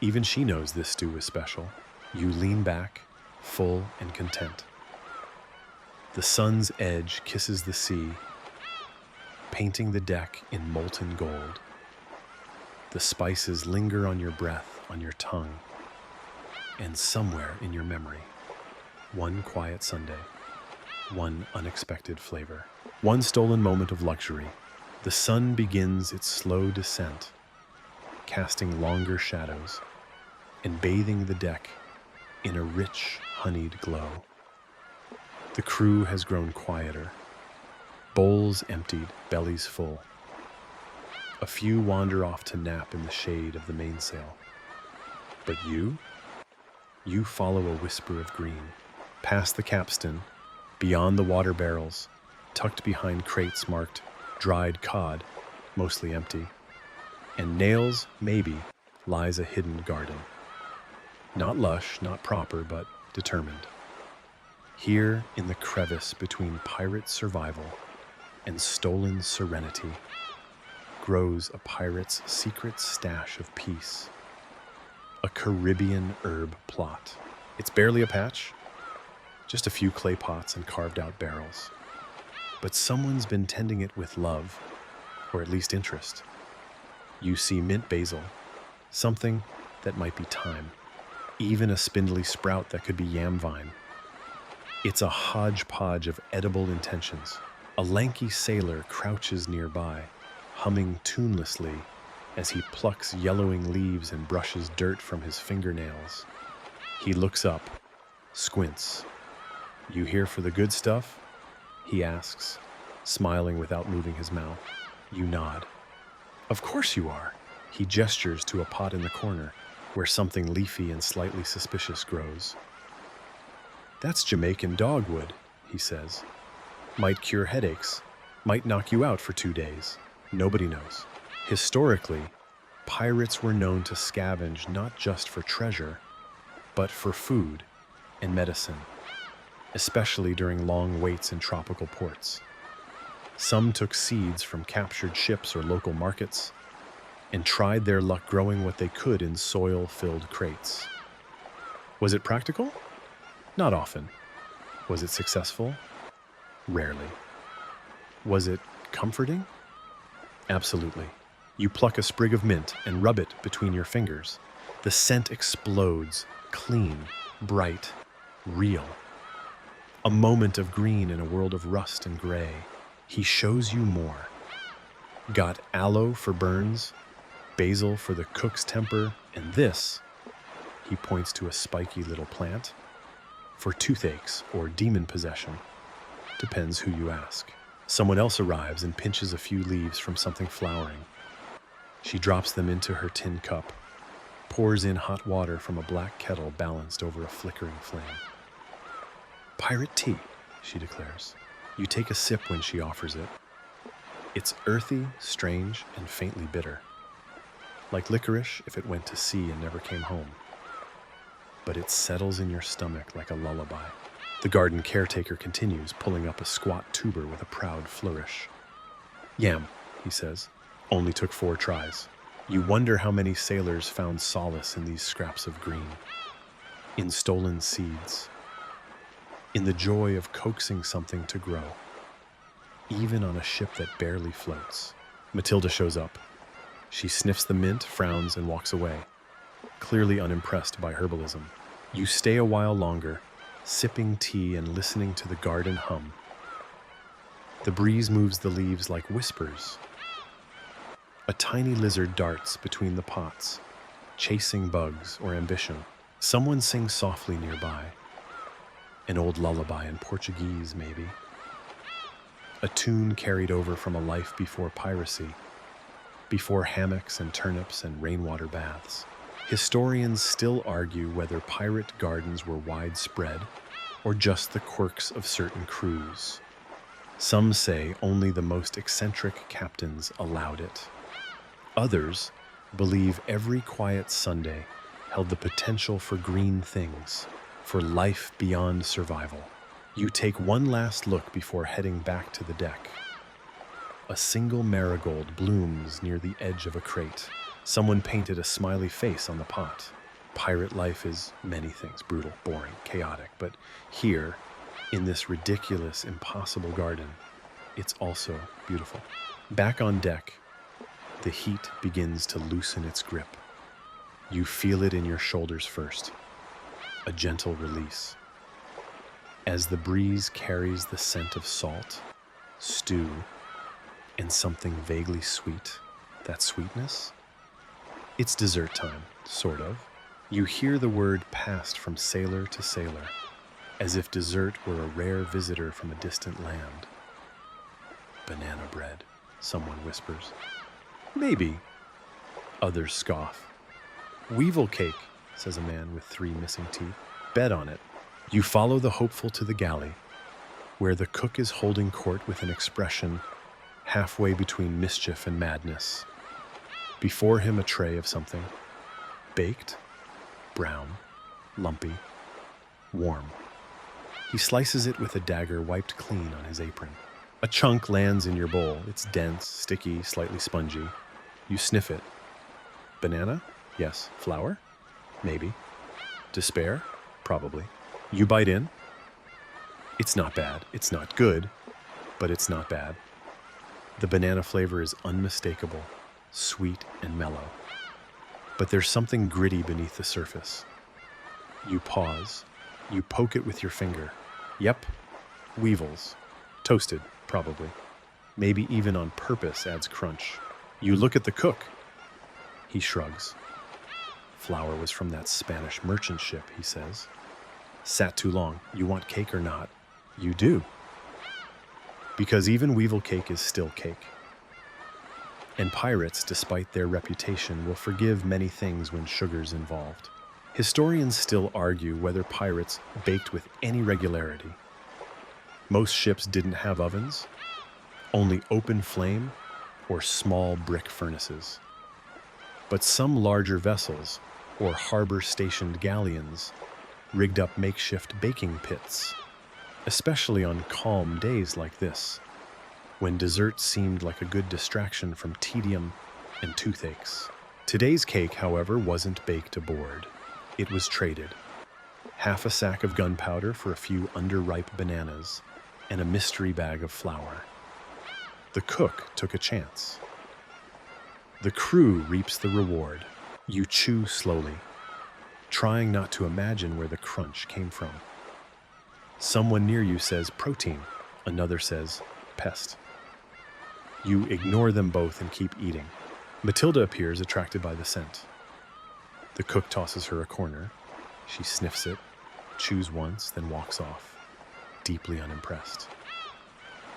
S1: Even she knows this stew is special. You lean back, full and content. The sun's edge kisses the sea, painting the deck in molten gold. The spices linger on your breath, on your tongue, and somewhere in your memory. One quiet Sunday, one unexpected flavor, one stolen moment of luxury. The sun begins its slow descent, casting longer shadows and bathing the deck in a rich, honeyed glow. The crew has grown quieter, bowls emptied, bellies full. A few wander off to nap in the shade of the mainsail. But you follow a whisper of green, past the capstan, beyond the water barrels, tucked behind crates marked dried cod, mostly empty, and nails, maybe, lies a hidden garden. Not lush, not proper, but determined. Here, in the crevice between pirate survival and stolen serenity, grows a pirate's secret stash of peace, a Caribbean herb plot. It's barely a patch, just a few clay pots and carved-out barrels. But someone's been tending it with love, or at least interest. You see mint basil, something that might be thyme, even a spindly sprout that could be yam vine. It's a hodgepodge of edible intentions. A lanky sailor crouches nearby, humming tunelessly as he plucks yellowing leaves and brushes dirt from his fingernails. He looks up, squints. "You here for the good stuff?" he asks, smiling without moving his mouth. You nod. "Of course you are." He gestures to a pot in the corner where something leafy and slightly suspicious grows. "That's Jamaican dogwood," he says. "Might cure headaches, might knock you out for 2 days. Nobody knows." Historically, pirates were known to scavenge not just for treasure, but for food and medicine, especially during long waits in tropical ports. Some took seeds from captured ships or local markets and tried their luck growing what they could in soil-filled crates. Was it practical? Not often. Was it successful? Rarely. Was it comforting? Absolutely. You pluck a sprig of mint and rub it between your fingers. The scent explodes, clean, bright, real. A moment of green in a world of rust and gray. He shows you more. Got aloe for burns, basil for the cook's temper, and this, he points to a spiky little plant, for toothaches or demon possession. Depends who you ask. Someone else arrives and pinches a few leaves from something flowering. She drops them into her tin cup, pours in hot water from a black kettle balanced over a flickering flame. "Pirate tea," she declares. You take a sip when she offers it. It's earthy, strange, and faintly bitter. Like licorice if it went to sea and never came home. But it settles in your stomach like a lullaby. The garden caretaker continues, pulling up a squat tuber with a proud flourish. "Yam," he says. "Only took 4 tries." You wonder how many sailors found solace in these scraps of green, in stolen seeds, in the joy of coaxing something to grow, even on a ship that barely floats. Matilda shows up. She sniffs the mint, frowns, and walks away, clearly unimpressed by herbalism. You stay a while longer, sipping tea and listening to the garden hum. The breeze moves the leaves like whispers. A tiny lizard darts between the pots, chasing bugs or ambition. Someone sings softly nearby. An old lullaby in Portuguese, maybe. A tune carried over from a life before piracy, before hammocks and turnips and rainwater baths. Historians still argue whether pirate gardens were widespread or just the quirks of certain crews. Some say only the most eccentric captains allowed it. Others believe every quiet Sunday held the potential for green things, for life beyond survival. You take one last look before heading back to the deck. A single marigold blooms near the edge of a crate. Someone painted a smiley face on the pot. Pirate life is many things, brutal, boring, chaotic, but here, in this ridiculous, impossible garden, it's also beautiful. Back on deck, the heat begins to loosen its grip. You feel it in your shoulders first, a gentle release. As the breeze carries the scent of salt, stew, and something vaguely sweet, that sweetness? It's dessert time, sort of. You hear the word passed from sailor to sailor, as if dessert were a rare visitor from a distant land. "Banana bread," someone whispers. "Maybe." Others scoff. "Weevil cake," says a man with 3 missing teeth. "Bet on it." You follow the hopeful to the galley, where the cook is holding court with an expression halfway between mischief and madness. Before him a tray of something, baked, brown, lumpy, warm. He slices it with a dagger wiped clean on his apron. A chunk lands in your bowl. It's dense, sticky, slightly spongy. You sniff it. Banana? Yes. Flour? Maybe. Despair? Probably. You bite in. It's not bad. It's not good, but it's not bad. The banana flavor is unmistakable, sweet and mellow. But there's something gritty beneath the surface. You pause. You poke it with your finger. Yep, weevils. Toasted, probably. Maybe even on purpose adds crunch. You look at the cook. He shrugs. Flour was from that Spanish merchant ship, he says. Sat too long. You want cake or not? You do. Because even weevil cake is still cake. And pirates, despite their reputation, will forgive many things when sugar's involved. Historians still argue whether pirates baked with any regularity. Most ships didn't have ovens, only open flame or small brick furnaces. But some larger vessels, or harbor-stationed galleons, rigged up makeshift baking pits, especially on calm days like this, when dessert seemed like a good distraction from tedium and toothaches. Today's cake, however, wasn't baked aboard. It was traded. Half a sack of gunpowder for a few underripe bananas and a mystery bag of flour. The cook took a chance. The crew reaps the reward. You chew slowly, trying not to imagine where the crunch came from. Someone near you says protein, another says pest. You ignore them both and keep eating. Matilda appears, attracted by the scent. The cook tosses her a corner. She sniffs it, chews once, then walks off, deeply unimpressed.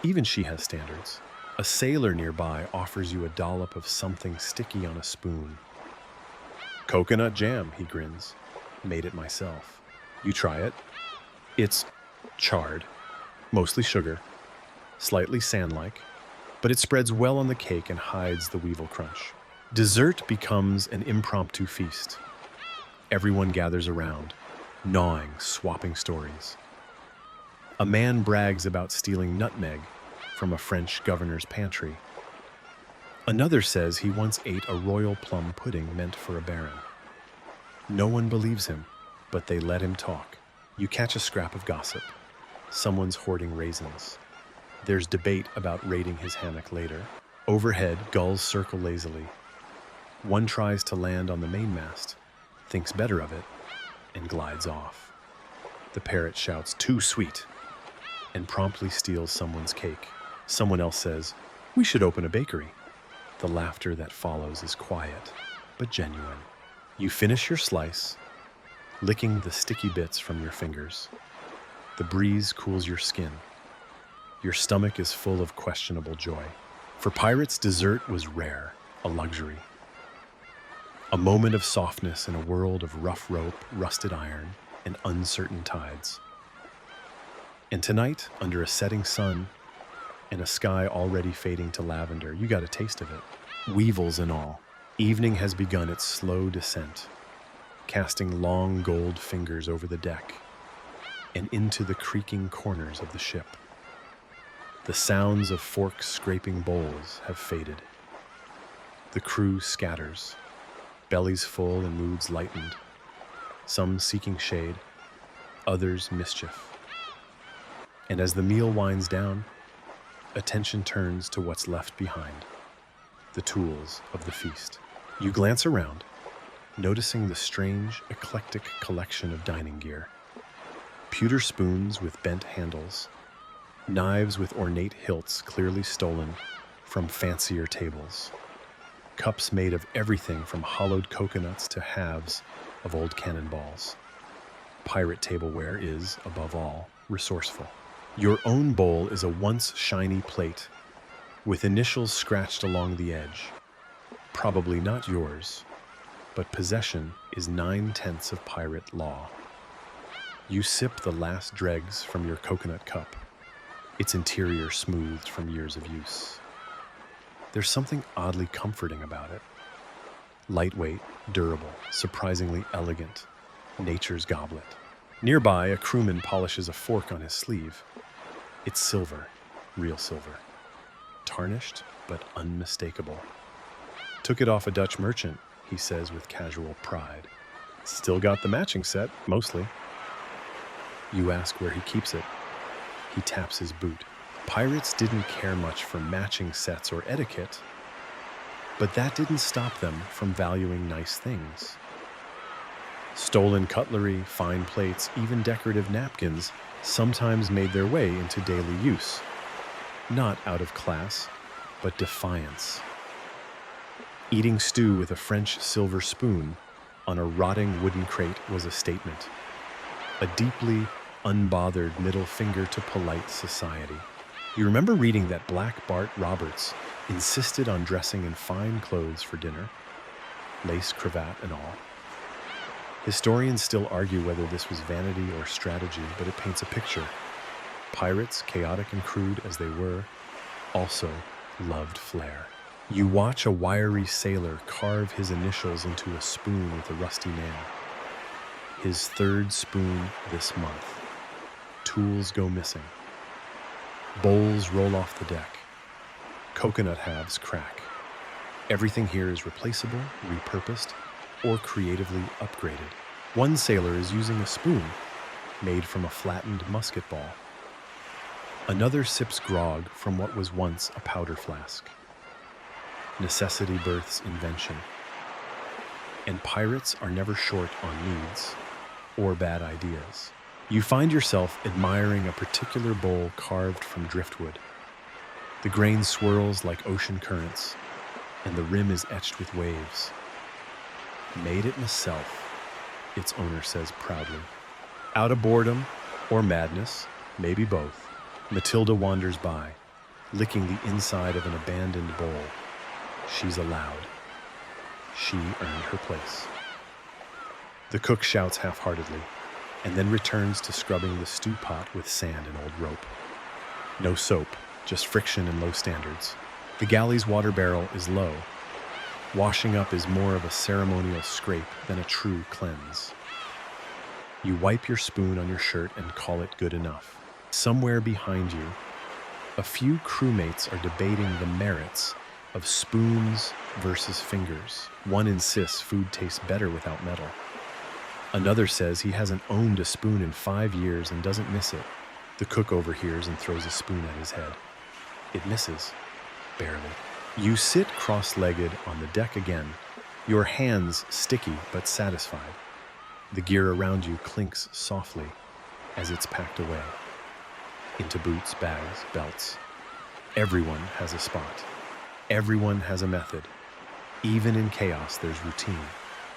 S1: Even she has standards. A sailor nearby offers you a dollop of something sticky on a spoon. Coconut jam, he grins. Made it myself. You try it. It's charred, mostly sugar, slightly sand-like, but it spreads well on the cake and hides the weevil crunch. Dessert becomes an impromptu feast. Everyone gathers around, gnawing, swapping stories. A man brags about stealing nutmeg from a French governor's pantry. Another says he once ate a royal plum pudding meant for a baron. No one believes him, but they let him talk. You catch a scrap of gossip. Someone's hoarding raisins. There's debate about raiding his hammock later. Overhead, gulls circle lazily. One tries to land on the mainmast, thinks better of it, and glides off. The parrot shouts, "Too sweet," and promptly steals someone's cake. Someone else says, "We should open a bakery." The laughter that follows is quiet, but genuine. You finish your slice, licking the sticky bits from your fingers. The breeze cools your skin. Your stomach is full of questionable joy. For pirates, dessert was rare, a luxury. A moment of softness in a world of rough rope, rusted iron, and uncertain tides. And tonight, under a setting sun and a sky already fading to lavender, you got a taste of it. Weevils and all. Evening has begun its slow descent, casting long gold fingers over the deck and into the creaking corners of the ship. The sounds of forks scraping bowls have faded. The crew scatters, bellies full and moods lightened, some seeking shade, others mischief. And as the meal winds down, attention turns to what's left behind, the tools of the feast. You glance around, noticing the strange, eclectic collection of dining gear. Pewter spoons with bent handles, knives with ornate hilts clearly stolen from fancier tables, cups made of everything from hollowed coconuts to halves of old cannonballs. Pirate tableware is, above all, resourceful. Your own bowl is a once shiny plate with initials scratched along the edge. Probably not yours, but possession is 9/10 of pirate law. You sip the last dregs from your coconut cup, its interior smoothed from years of use. There's something oddly comforting about it. Lightweight, durable, surprisingly elegant, nature's goblet. Nearby, a crewman polishes a fork on his sleeve. It's silver, real silver. Tarnished, but unmistakable. Took it off a Dutch merchant, he says with casual pride. Still got the matching set, mostly. You ask where he keeps it. He taps his boot. Pirates didn't care much for matching sets or etiquette, but that didn't stop them from valuing nice things. Stolen cutlery, fine plates, even decorative napkins sometimes made their way into daily use. Not out of class, but defiance. Eating stew with a French silver spoon on a rotting wooden crate was a statement. A deeply unbothered middle finger to polite society. You remember reading that Black Bart Roberts insisted on dressing in fine clothes for dinner, lace, cravat, and all. Historians still argue whether this was vanity or strategy, but it paints a picture. Pirates, chaotic and crude as they were, also loved flair. You watch a wiry sailor carve his initials into a spoon with a rusty nail. His third spoon this month. Tools go missing. Bowls roll off the deck. Coconut halves crack. Everything here is replaceable, repurposed, or creatively upgraded. One sailor is using a spoon made from a flattened musket ball. Another sips grog from what was once a powder flask. Necessity births invention. And pirates are never short on needs or bad ideas. You find yourself admiring a particular bowl carved from driftwood. The grain swirls like ocean currents, and the rim is etched with waves. Made it myself, its owner says proudly. Out of boredom or madness, maybe both, Matilda wanders by, licking the inside of an abandoned bowl. She's allowed. She earned her place. The cook shouts half-heartedly, and then returns to scrubbing the stew pot with sand and old rope. No soap, just friction and low standards. The galley's water barrel is low. Washing up is more of a ceremonial scrape than a true cleanse. You wipe your spoon on your shirt and call it good enough. Somewhere behind you, a few crewmates are debating the merits of spoons versus fingers. One insists food tastes better without metal. Another says he hasn't owned a spoon in 5 years and doesn't miss it. The cook overhears and throws a spoon at his head. It misses, barely. You sit cross-legged on the deck again, your hands sticky but satisfied. The gear around you clinks softly as it's packed away. Into boots, bags, belts. Everyone has a spot. Everyone has a method. Even in chaos, there's routine.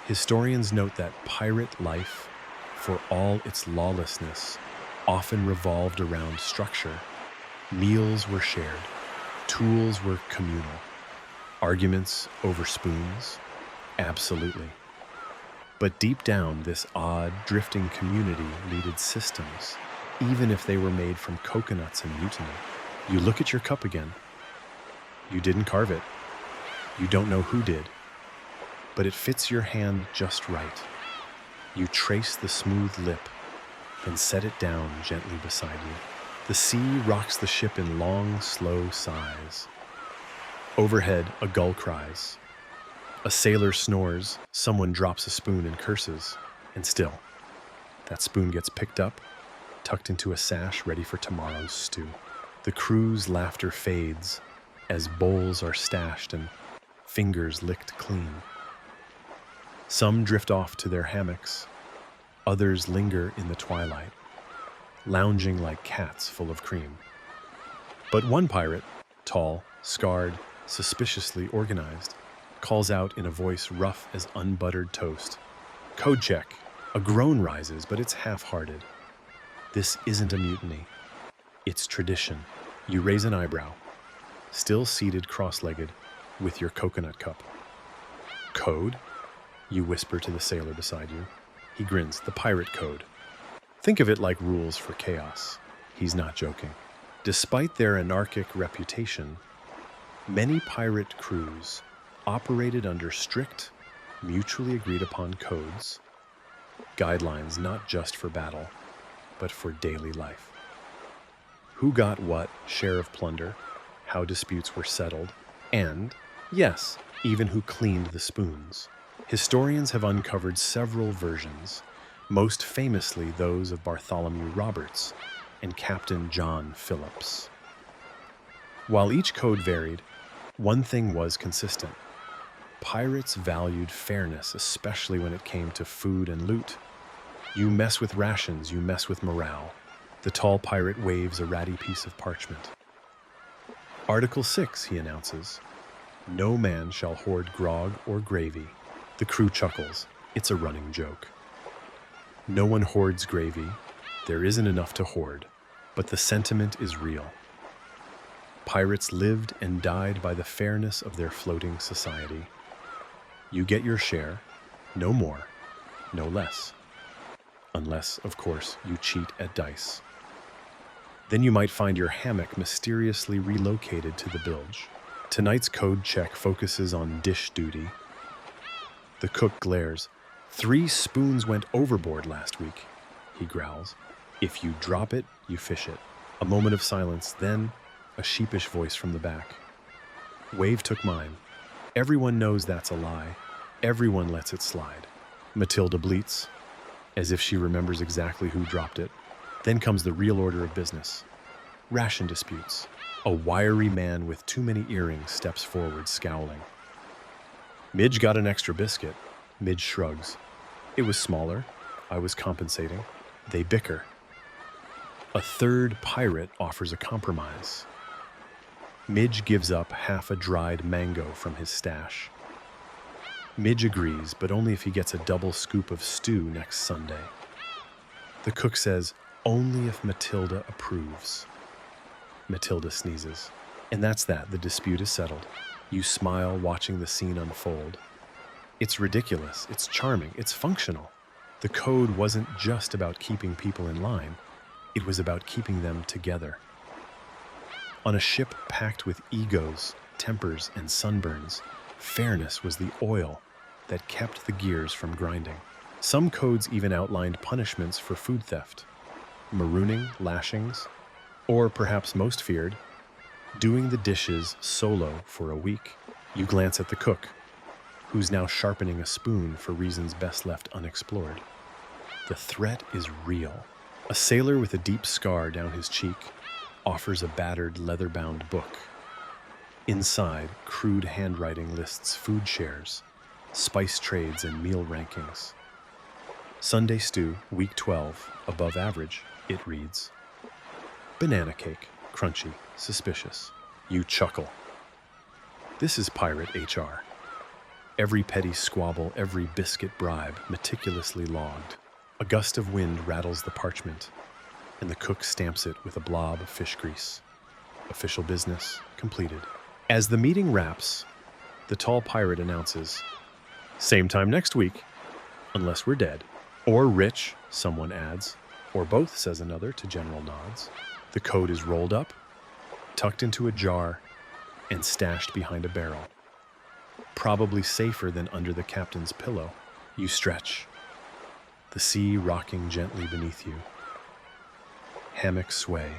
S1: Historians note that pirate life, for all its lawlessness, often revolved around structure. Meals were shared. Tools were communal. Arguments over spoons? Absolutely. But deep down, this odd, drifting community needed systems, even if they were made from coconuts and mutiny. You look at your cup again. You didn't carve it. You don't know who did. But it fits your hand just right. You trace the smooth lip, then set it down gently beside you. The sea rocks the ship in long, slow sighs. Overhead, a gull cries. A sailor snores, someone drops a spoon and curses, and still, that spoon gets picked up, tucked into a sash ready for tomorrow's stew. The crew's laughter fades as bowls are stashed and fingers licked clean. Some drift off to their hammocks, others linger in the twilight, lounging like cats full of cream. But one pirate, tall, scarred, suspiciously organized, calls out in a voice rough as unbuttered toast. Code check. A groan rises, but it's half-hearted. This isn't a mutiny. It's tradition. You raise an eyebrow, still seated cross-legged with your coconut cup. Code? You whisper to the sailor beside you. He grins. The pirate code. Think of it like rules for chaos. He's not joking. Despite their anarchic reputation, many pirate crews operated under strict, mutually agreed upon codes Guidelines not just for battle, but for daily life. Who got what share of plunder, how disputes were settled, and, yes, even who cleaned the spoons. Historians have uncovered several versions, most famously those of Bartholomew Roberts and Captain John Phillips. While each code varied, one thing was consistent. Pirates valued fairness, especially when it came to food and loot. You mess with rations, you mess with morale. The tall pirate waves a ratty piece of parchment. Article 6, he announces. No man shall hoard grog or gravy. The crew chuckles. It's a running joke. No one hoards gravy. There isn't enough to hoard, but the sentiment is real. Pirates lived and died by the fairness of their floating society. You get your share, no more, no less. Unless, of course, you cheat at dice. Then you might find your hammock mysteriously relocated to the bilge. Tonight's code check focuses on dish duty. The cook glares. 3 spoons went overboard last week, he growls. If you drop it, you fish it. A moment of silence, then a sheepish voice from the back. Wave took mine. Everyone knows that's a lie. Everyone lets it slide. Matilda bleats, as if she remembers exactly who dropped it. Then comes the real order of business. Ration disputes. A wiry man with too many earrings steps forward, scowling. Midge got an extra biscuit. Midge shrugs. It was smaller. I was compensating. They bicker. A third pirate offers a compromise. Midge gives up half a dried mango from his stash. Midge agrees, but only if he gets a double scoop of stew next Sunday. The cook says, only if Matilda approves. Matilda sneezes. And that's that, the dispute is settled. You smile watching the scene unfold. It's ridiculous, it's charming, it's functional. The code wasn't just about keeping people in line, it was about keeping them together. On a ship packed with egos, tempers, and sunburns, fairness was the oil that kept the gears from grinding. Some codes even outlined punishments for food theft, marooning, lashings, or perhaps most feared, doing the dishes solo for a week. You glance at the cook, who's now sharpening a spoon for reasons best left unexplored. The threat is real. A sailor with a deep scar down his cheek offers a battered leather-bound book. Inside, crude handwriting lists food shares, spice trades, and meal rankings. Sunday stew, week 12, above average, it reads. Banana cake, crunchy, suspicious. You chuckle. This is pirate HR. Every petty squabble, every biscuit bribe, meticulously logged. A gust of wind rattles the parchment, and the cook stamps it with a blob of fish grease. Official business completed. As the meeting wraps, the tall pirate announces, same time next week, unless we're dead. Or rich, someone adds. Or both, says another to general nods. The code is rolled up, tucked into a jar, and stashed behind a barrel. Probably safer than under the captain's pillow. You stretch, the sea rocking gently beneath you. Hammocks sway.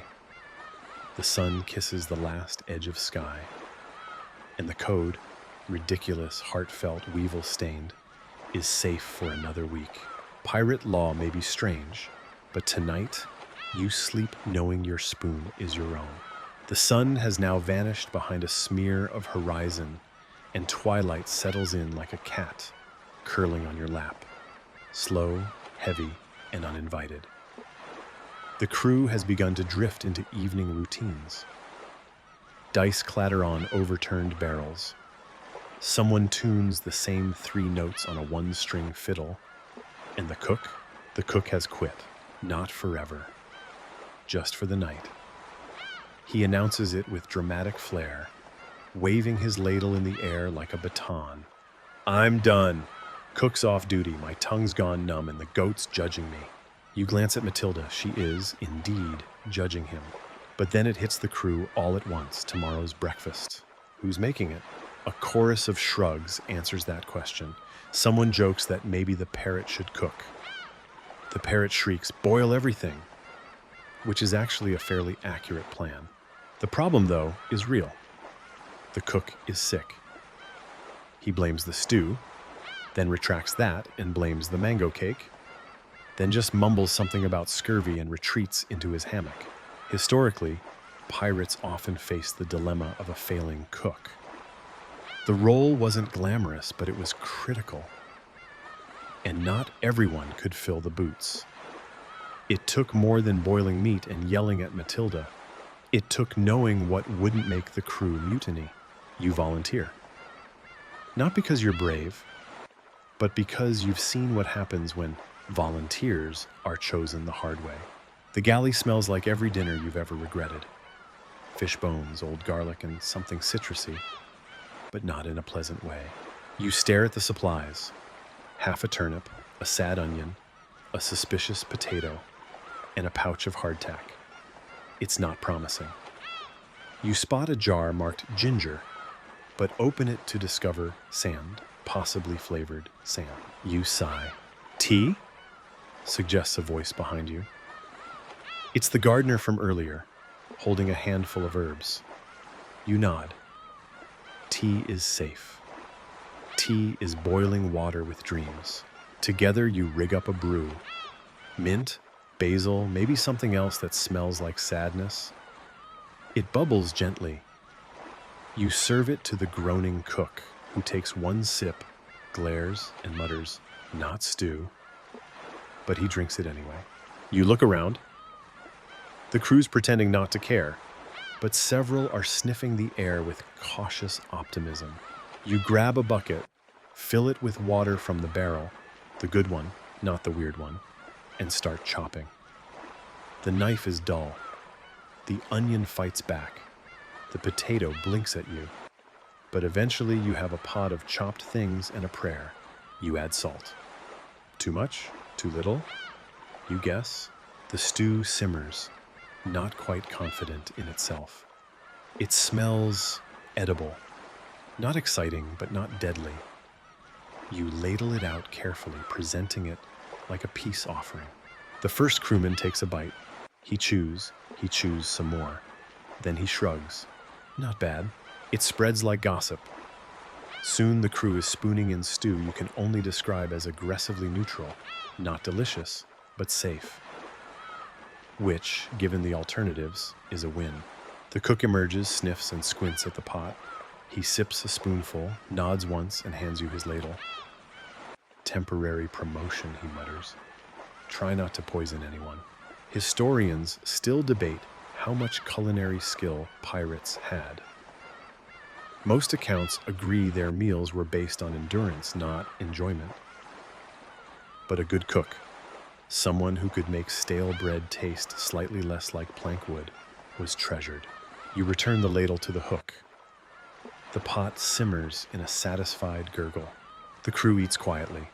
S1: The sun kisses the last edge of sky. And the code, ridiculous, heartfelt, weevil-stained, is safe for another week. Pirate law may be strange, but tonight, you sleep knowing your spoon is your own. The sun has now vanished behind a smear of horizon, and twilight settles in like a cat, curling on your lap, slow, heavy, and uninvited. The crew has begun to drift into evening routines. Dice clatter on overturned barrels. Someone tunes the same 3 notes on a 1-string fiddle, and the cook has quit, not forever, just for the night. He announces it with dramatic flair, waving his ladle in the air like a baton. I'm done. Cook's off duty, my tongue's gone numb, and the goat's judging me. You glance at Matilda. She is, indeed, judging him. But then it hits the crew all at once, tomorrow's breakfast. Who's making it? A chorus of shrugs answers that question. Someone jokes that maybe the parrot should cook. The parrot shrieks, "Boil everything," which is actually a fairly accurate plan. The problem, though, is real. The cook is sick. He blames the stew, then retracts that and blames the mango cake, then just mumbles something about scurvy and retreats into his hammock. Historically, pirates often face the dilemma of a failing cook. The role wasn't glamorous, but it was critical. And not everyone could fill the boots. It took more than boiling meat and yelling at Matilda. It took knowing what wouldn't make the crew mutiny. You volunteer. Not because you're brave, but because you've seen what happens when volunteers are chosen the hard way. The galley smells like every dinner you've ever regretted. Fish bones, old garlic, and something citrusy, but not in a pleasant way. You stare at the supplies. Half a turnip, a sad onion, a suspicious potato, and a pouch of hardtack. It's not promising. You spot a jar marked ginger, but open it to discover sand, possibly flavored sand. You sigh. "Tea?" suggests a voice behind you. It's the gardener from earlier, holding a handful of herbs. You nod. Tea is safe. Tea is boiling water with dreams. Together you rig up a brew. Mint, basil, maybe something else that smells like sadness. It bubbles gently. You serve it to the groaning cook, who takes one sip, glares, and mutters, "Not stew." But he drinks it anyway. You look around. The crew's pretending not to care, but several are sniffing the air with cautious optimism. You grab a bucket, fill it with water from the barrel, the good one, not the weird one, and start chopping. The knife is dull. The onion fights back. The potato blinks at you. But eventually you have a pot of chopped things and a prayer. You add salt. Too much? Too little? You guess. The stew simmers, not quite confident in itself. It smells edible. Not exciting, but not deadly. You ladle it out carefully, presenting it like a peace offering. The first crewman takes a bite. He chews some more. Then he shrugs. Not bad. It spreads like gossip. Soon the crew is spooning in stew you can only describe as aggressively neutral. Not delicious, but safe. Which, given the alternatives, is a win. The cook emerges, sniffs, and squints at the pot. He sips a spoonful, nods once, and hands you his ladle. "Temporary promotion," he mutters. "Try not to poison anyone." Historians still debate how much culinary skill pirates had. Most accounts agree their meals were based on endurance, not enjoyment. But a good cook, someone who could make stale bread taste slightly less like plank wood, was treasured. You return the ladle to the hook. The pot simmers in a satisfied gurgle. The crew eats quietly.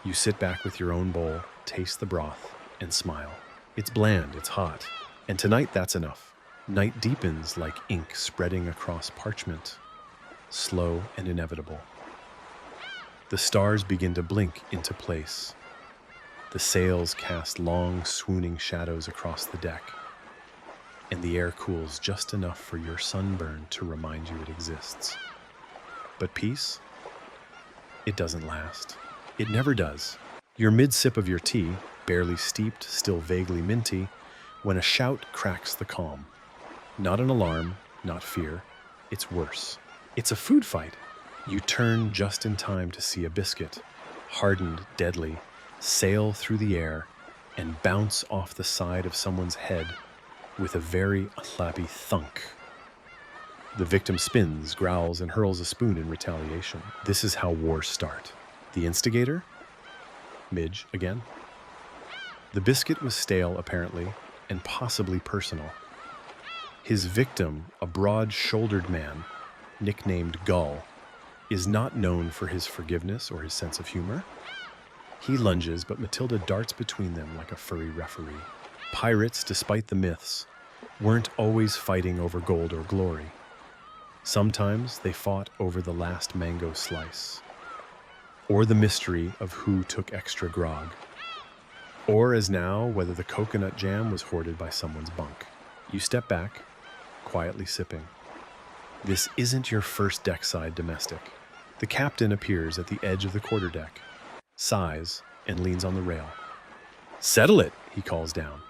S1: You sit back with your own bowl, taste the broth, and smile. It's bland, it's hot, and tonight that's enough. Night deepens like ink spreading across parchment, slow and inevitable. The stars begin to blink into place. The sails cast long, swooning shadows across the deck, and the air cools just enough for your sunburn to remind you it exists. But peace? It doesn't last. It never does. You're mid-sip of your tea, barely steeped, still vaguely minty, when a shout cracks the calm. Not an alarm, not fear. It's worse. It's a food fight. You turn just in time to see a biscuit, hardened, deadly, sail through the air and bounce off the side of someone's head with a very unhappy thunk. The victim spins, growls, and hurls a spoon in retaliation. This is how wars start. The instigator? Midge again. The biscuit was stale, apparently, and possibly personal. His victim, a broad-shouldered man, nicknamed Gull, is not known for his forgiveness or his sense of humor. He lunges, but Matilda darts between them like a furry referee. Pirates, despite the myths, weren't always fighting over gold or glory. Sometimes they fought over the last mango slice, or the mystery of who took extra grog. Or as now, whether the coconut jam was hoarded by someone's bunk. You step back, quietly sipping. This isn't your first deckside domestic. The captain appears at the edge of the quarterdeck, sighs, and leans on the rail. "Settle it," he calls down.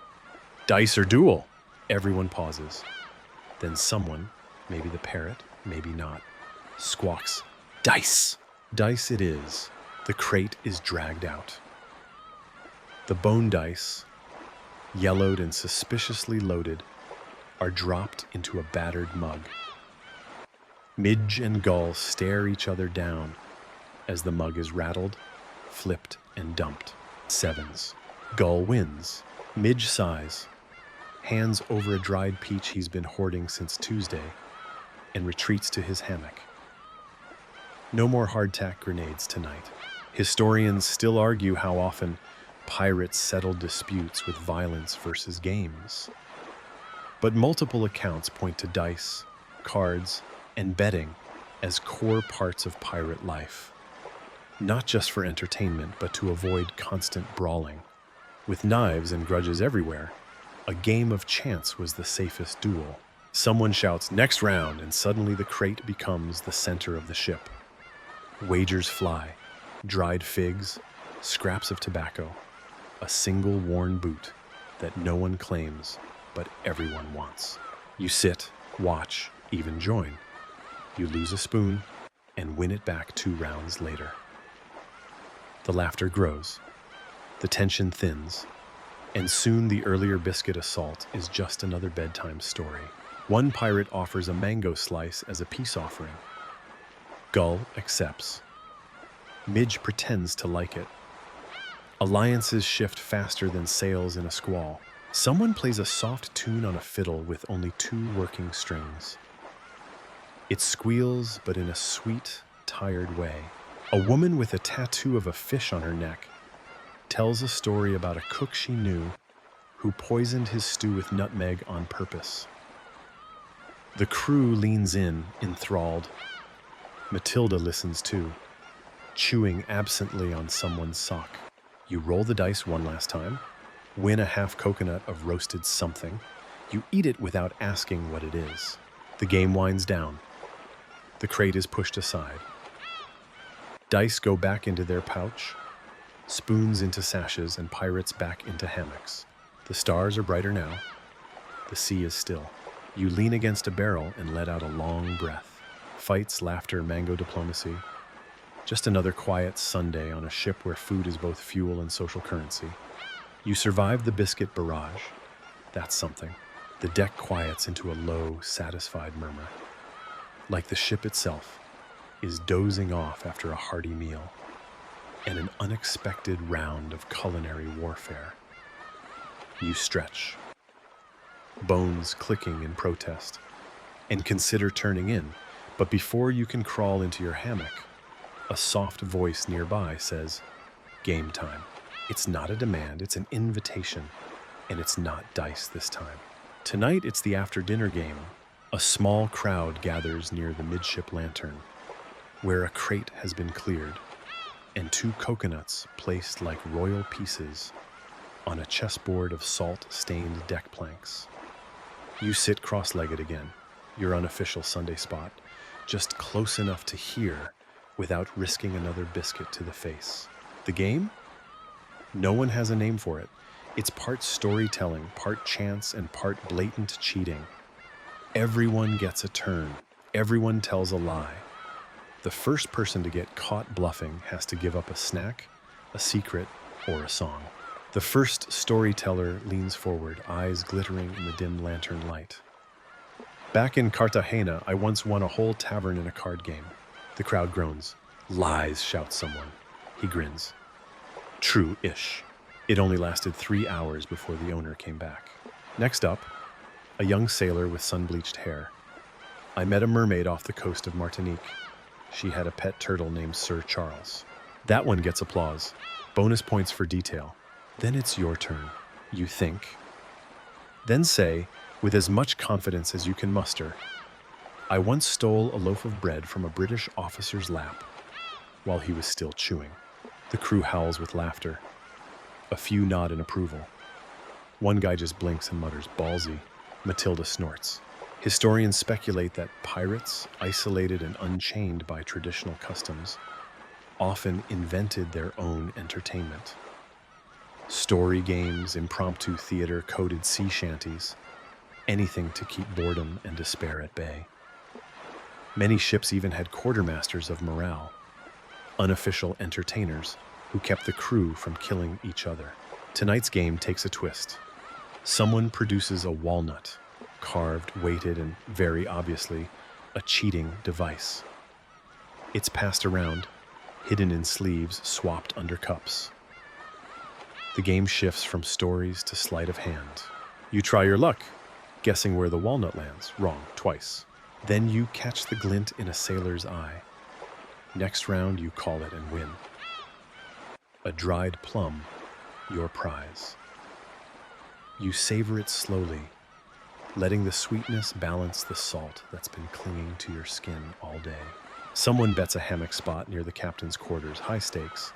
S1: "Dice or duel?" Everyone pauses. Then someone, maybe the parrot, maybe not, squawks, "Dice!" Dice it is. The crate is dragged out. The bone dice, yellowed and suspiciously loaded, are dropped into a battered mug. Midge and Gull stare each other down as the mug is rattled, flipped, and dumped. Sevens. Gull wins. Midge sighs, hands over a dried peach he's been hoarding since Tuesday, and retreats to his hammock. No more hardtack grenades tonight. Historians still argue how often pirates settled disputes with violence versus games. But multiple accounts point to dice, cards, and betting as core parts of pirate life. Not just for entertainment, but to avoid constant brawling. With knives and grudges everywhere, a game of chance was the safest duel. Someone shouts, "Next round," and suddenly the crate becomes the center of the ship. Wagers fly, dried figs, scraps of tobacco, a single worn boot that no one claims, but everyone wants. You sit, watch, even join. You lose a spoon and win it back 2 rounds later. The laughter grows, the tension thins, and soon the earlier biscuit assault is just another bedtime story. One pirate offers a mango slice as a peace offering. Gull accepts. Midge pretends to like it. Alliances shift faster than sails in a squall. Someone plays a soft tune on a fiddle with only 2 working strings. It squeals, but in a sweet, tired way. A woman with a tattoo of a fish on her neck tells a story about a cook she knew who poisoned his stew with nutmeg on purpose. The crew leans in, enthralled. Matilda listens too, chewing absently on someone's sock. You roll the dice one last time, win a half coconut of roasted something. You eat it without asking what it is. The game winds down. The crate is pushed aside. Dice go back into their pouch, spoons into sashes, and pirates back into hammocks. The stars are brighter now. The sea is still. You lean against a barrel and let out a long breath. Fights, laughter, mango diplomacy. Just another quiet Sunday on a ship where food is both fuel and social currency. You survive the biscuit barrage. That's something. The deck quiets into a low, satisfied murmur, like the ship itself is dozing off after a hearty meal and an unexpected round of culinary warfare. You stretch, bones clicking in protest, and consider turning in, but before you can crawl into your hammock, a soft voice nearby says, "Game time." It's not a demand, it's an invitation, and it's not dice this time. Tonight it's the after-dinner game. A small crowd gathers near the midship lantern, where a crate has been cleared, and 2 coconuts placed like royal pieces on a chessboard of salt-stained deck planks. You sit cross-legged again, your unofficial Sunday spot, just close enough to hear without risking another biscuit to the face. The game? No one has a name for it. It's part storytelling, part chance, and part blatant cheating. Everyone gets a turn. Everyone tells a lie. The first person to get caught bluffing has to give up a snack, a secret, or a song. The first storyteller leans forward, eyes glittering in the dim lantern light. "Back in Cartagena, I once won a whole tavern in a card game." The crowd groans. "Lies," shouts someone. He grins. "True-ish. It only lasted 3 hours before the owner came back." Next up, a young sailor with sun-bleached hair. "I met a mermaid off the coast of Martinique. She had a pet turtle named Sir Charles." That one gets applause. Bonus points for detail. Then it's your turn. You think. Then say, with as much confidence as you can muster, "I once stole a loaf of bread from a British officer's lap while he was still chewing." The crew howls with laughter. A few nod in approval. One guy just blinks and mutters, "Ballsy." Matilda snorts. Historians speculate that pirates, isolated and unchained by traditional customs, often invented their own entertainment. Story games, impromptu theater, coded sea shanties, anything to keep boredom and despair at bay. Many ships even had quartermasters of morale, unofficial entertainers who kept the crew from killing each other. Tonight's game takes a twist. Someone produces a walnut, carved, weighted, and very obviously a cheating device. It's passed around, hidden in sleeves swapped under cups. The game shifts from stories to sleight of hand. You try your luck, guessing where the walnut lands. Wrong, twice. Then you catch the glint in a sailor's eye. Next round, you call it and win. A dried plum, your prize. You savor it slowly, letting the sweetness balance the salt that's been clinging to your skin all day. Someone bets a hammock spot near the captain's quarters, high stakes.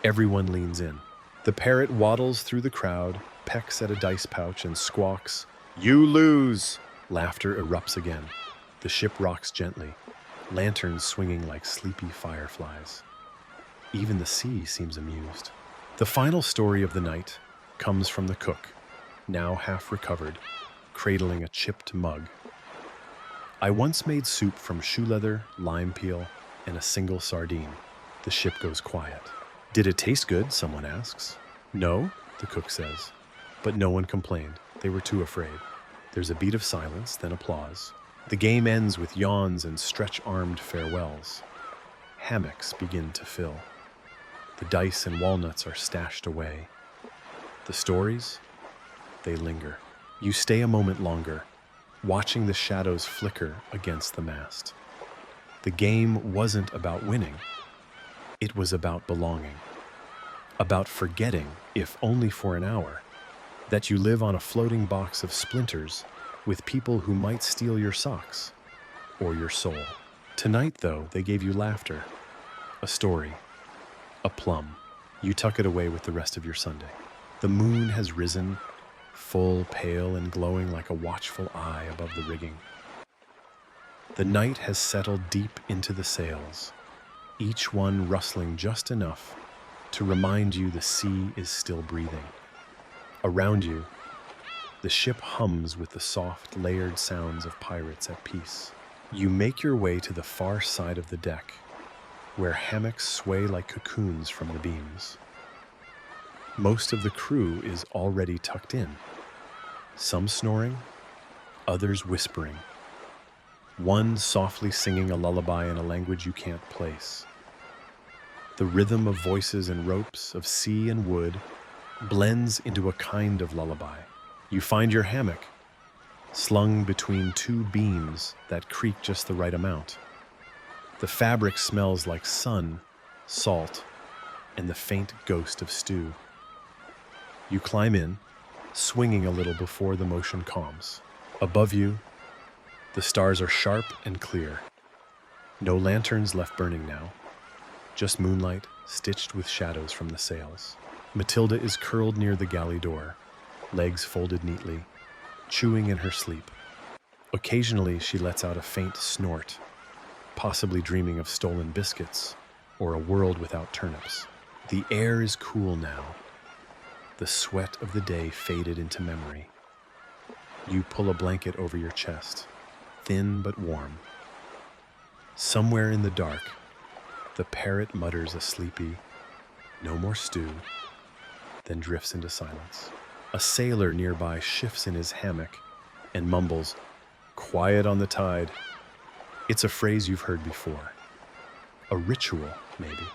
S1: Everyone leans in. The parrot waddles through the crowd, pecks at a dice pouch, and squawks, "You lose!" Laughter erupts again. The ship rocks gently, lanterns swinging like sleepy fireflies. Even the sea seems amused. The final story of the night comes from the cook, now half recovered, cradling a chipped mug. "I once made soup from shoe leather, lime peel, and a single sardine." The ship goes quiet. "Did it taste good?" someone asks. "No," the cook says. But no one complained. They were too afraid. There's a beat of silence, then applause. The game ends with yawns and stretch-armed farewells. Hammocks begin to fill. The dice and walnuts are stashed away. The stories, they linger. You stay a moment longer, watching the shadows flicker against the mast. The game wasn't about winning. It was about belonging. About forgetting, if only for an hour, that you live on a floating box of splinters with people who might steal your socks or your soul. Tonight, though, they gave you laughter, a story, a plum. You tuck it away with the rest of your Sunday. The moon has risen, full, pale, and glowing like a watchful eye above the rigging. The night has settled deep into the sails, each one rustling just enough to remind you the sea is still breathing. Around you, the ship hums with the soft, layered sounds of pirates at peace. You make your way to the far side of the deck, where hammocks sway like cocoons from the beams. Most of the crew is already tucked in, some snoring, others whispering. One softly singing a lullaby in a language you can't place. The rhythm of voices and ropes, of sea and wood, blends into a kind of lullaby. You find your hammock, slung between two beams that creak just the right amount. The fabric smells like sun, salt, and the faint ghost of stew. You climb in, swinging a little before the motion calms. Above you, the stars are sharp and clear. No lanterns left burning now, just moonlight stitched with shadows from the sails. Matilda is curled near the galley door, legs folded neatly, chewing in her sleep. Occasionally, she lets out a faint snort, possibly dreaming of stolen biscuits or a world without turnips. The air is cool now. The sweat of the day faded into memory. You pull a blanket over your chest, thin but warm. Somewhere in the dark, the parrot mutters a sleepy, "No more stew," then drifts into silence. A sailor nearby shifts in his hammock and mumbles, "Quiet on the tide." It's a phrase you've heard before. A ritual, maybe,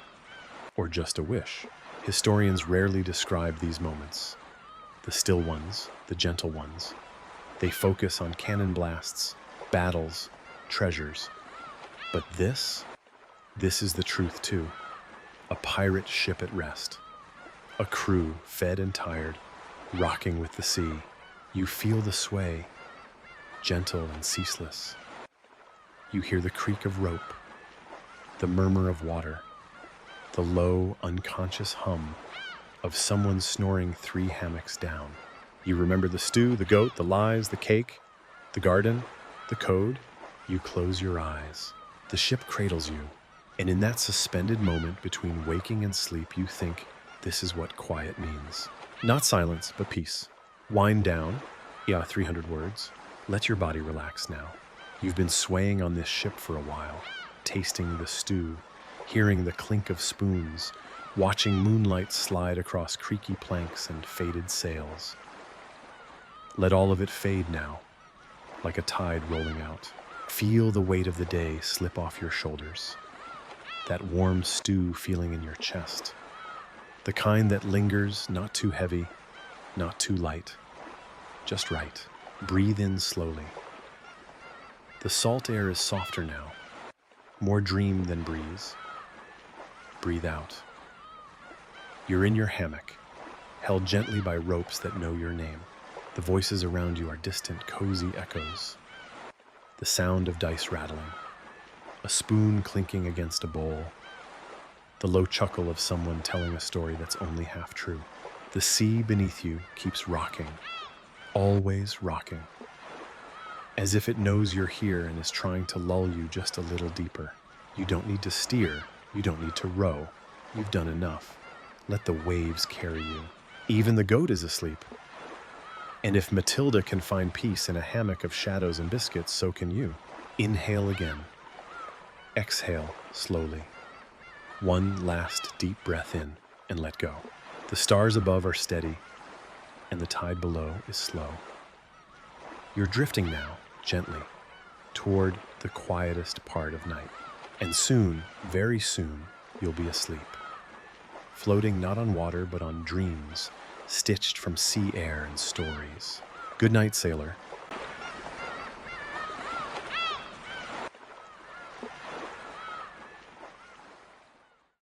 S1: or just a wish. Historians rarely describe these moments. The still ones, the gentle ones. They focus on cannon blasts, battles, treasures. But this is the truth too. A pirate ship at rest. A crew, fed and tired, rocking with the sea. You feel the sway, gentle and ceaseless. You hear the creak of rope, the murmur of water, the low, unconscious hum of someone snoring 3 hammocks down. You remember the stew, the goat, the lies, the cake, the garden, the code. You close your eyes. The ship cradles you. And in that suspended moment between waking and sleep, you think, this is what quiet means. Not silence, but peace. Wind down. Yeah, 300 words. Let your body relax now. You've been swaying on this ship for a while, tasting the stew, hearing the clink of spoons, watching moonlight slide across creaky planks and faded sails. Let all of it fade now, like a tide rolling out. Feel the weight of the day slip off your shoulders. That warm stew feeling in your chest. The kind that lingers, not too heavy, not too light, just right. Breathe in slowly. The salt air is softer now, more dream than breeze. Breathe out. You're in your hammock, held gently by ropes that know your name. The voices around you are distant, cozy echoes. The sound of dice rattling, a spoon clinking against a bowl, the low chuckle of someone telling a story that's only half true. The sea beneath you keeps rocking, always rocking, as if it knows you're here and is trying to lull you just a little deeper. You don't need to steer, you don't need to row. You've done enough. Let the waves carry you. Even the goat is asleep. And if Matilda can find peace in a hammock of shadows and biscuits, so can you. Inhale again. Exhale slowly. One last deep breath in and let go. The stars above are steady, and the tide below is slow. You're drifting now, gently, toward the quietest part of night. And soon, very soon, you'll be asleep. Floating not on water, but on dreams, stitched from sea air and stories. Good night, sailor.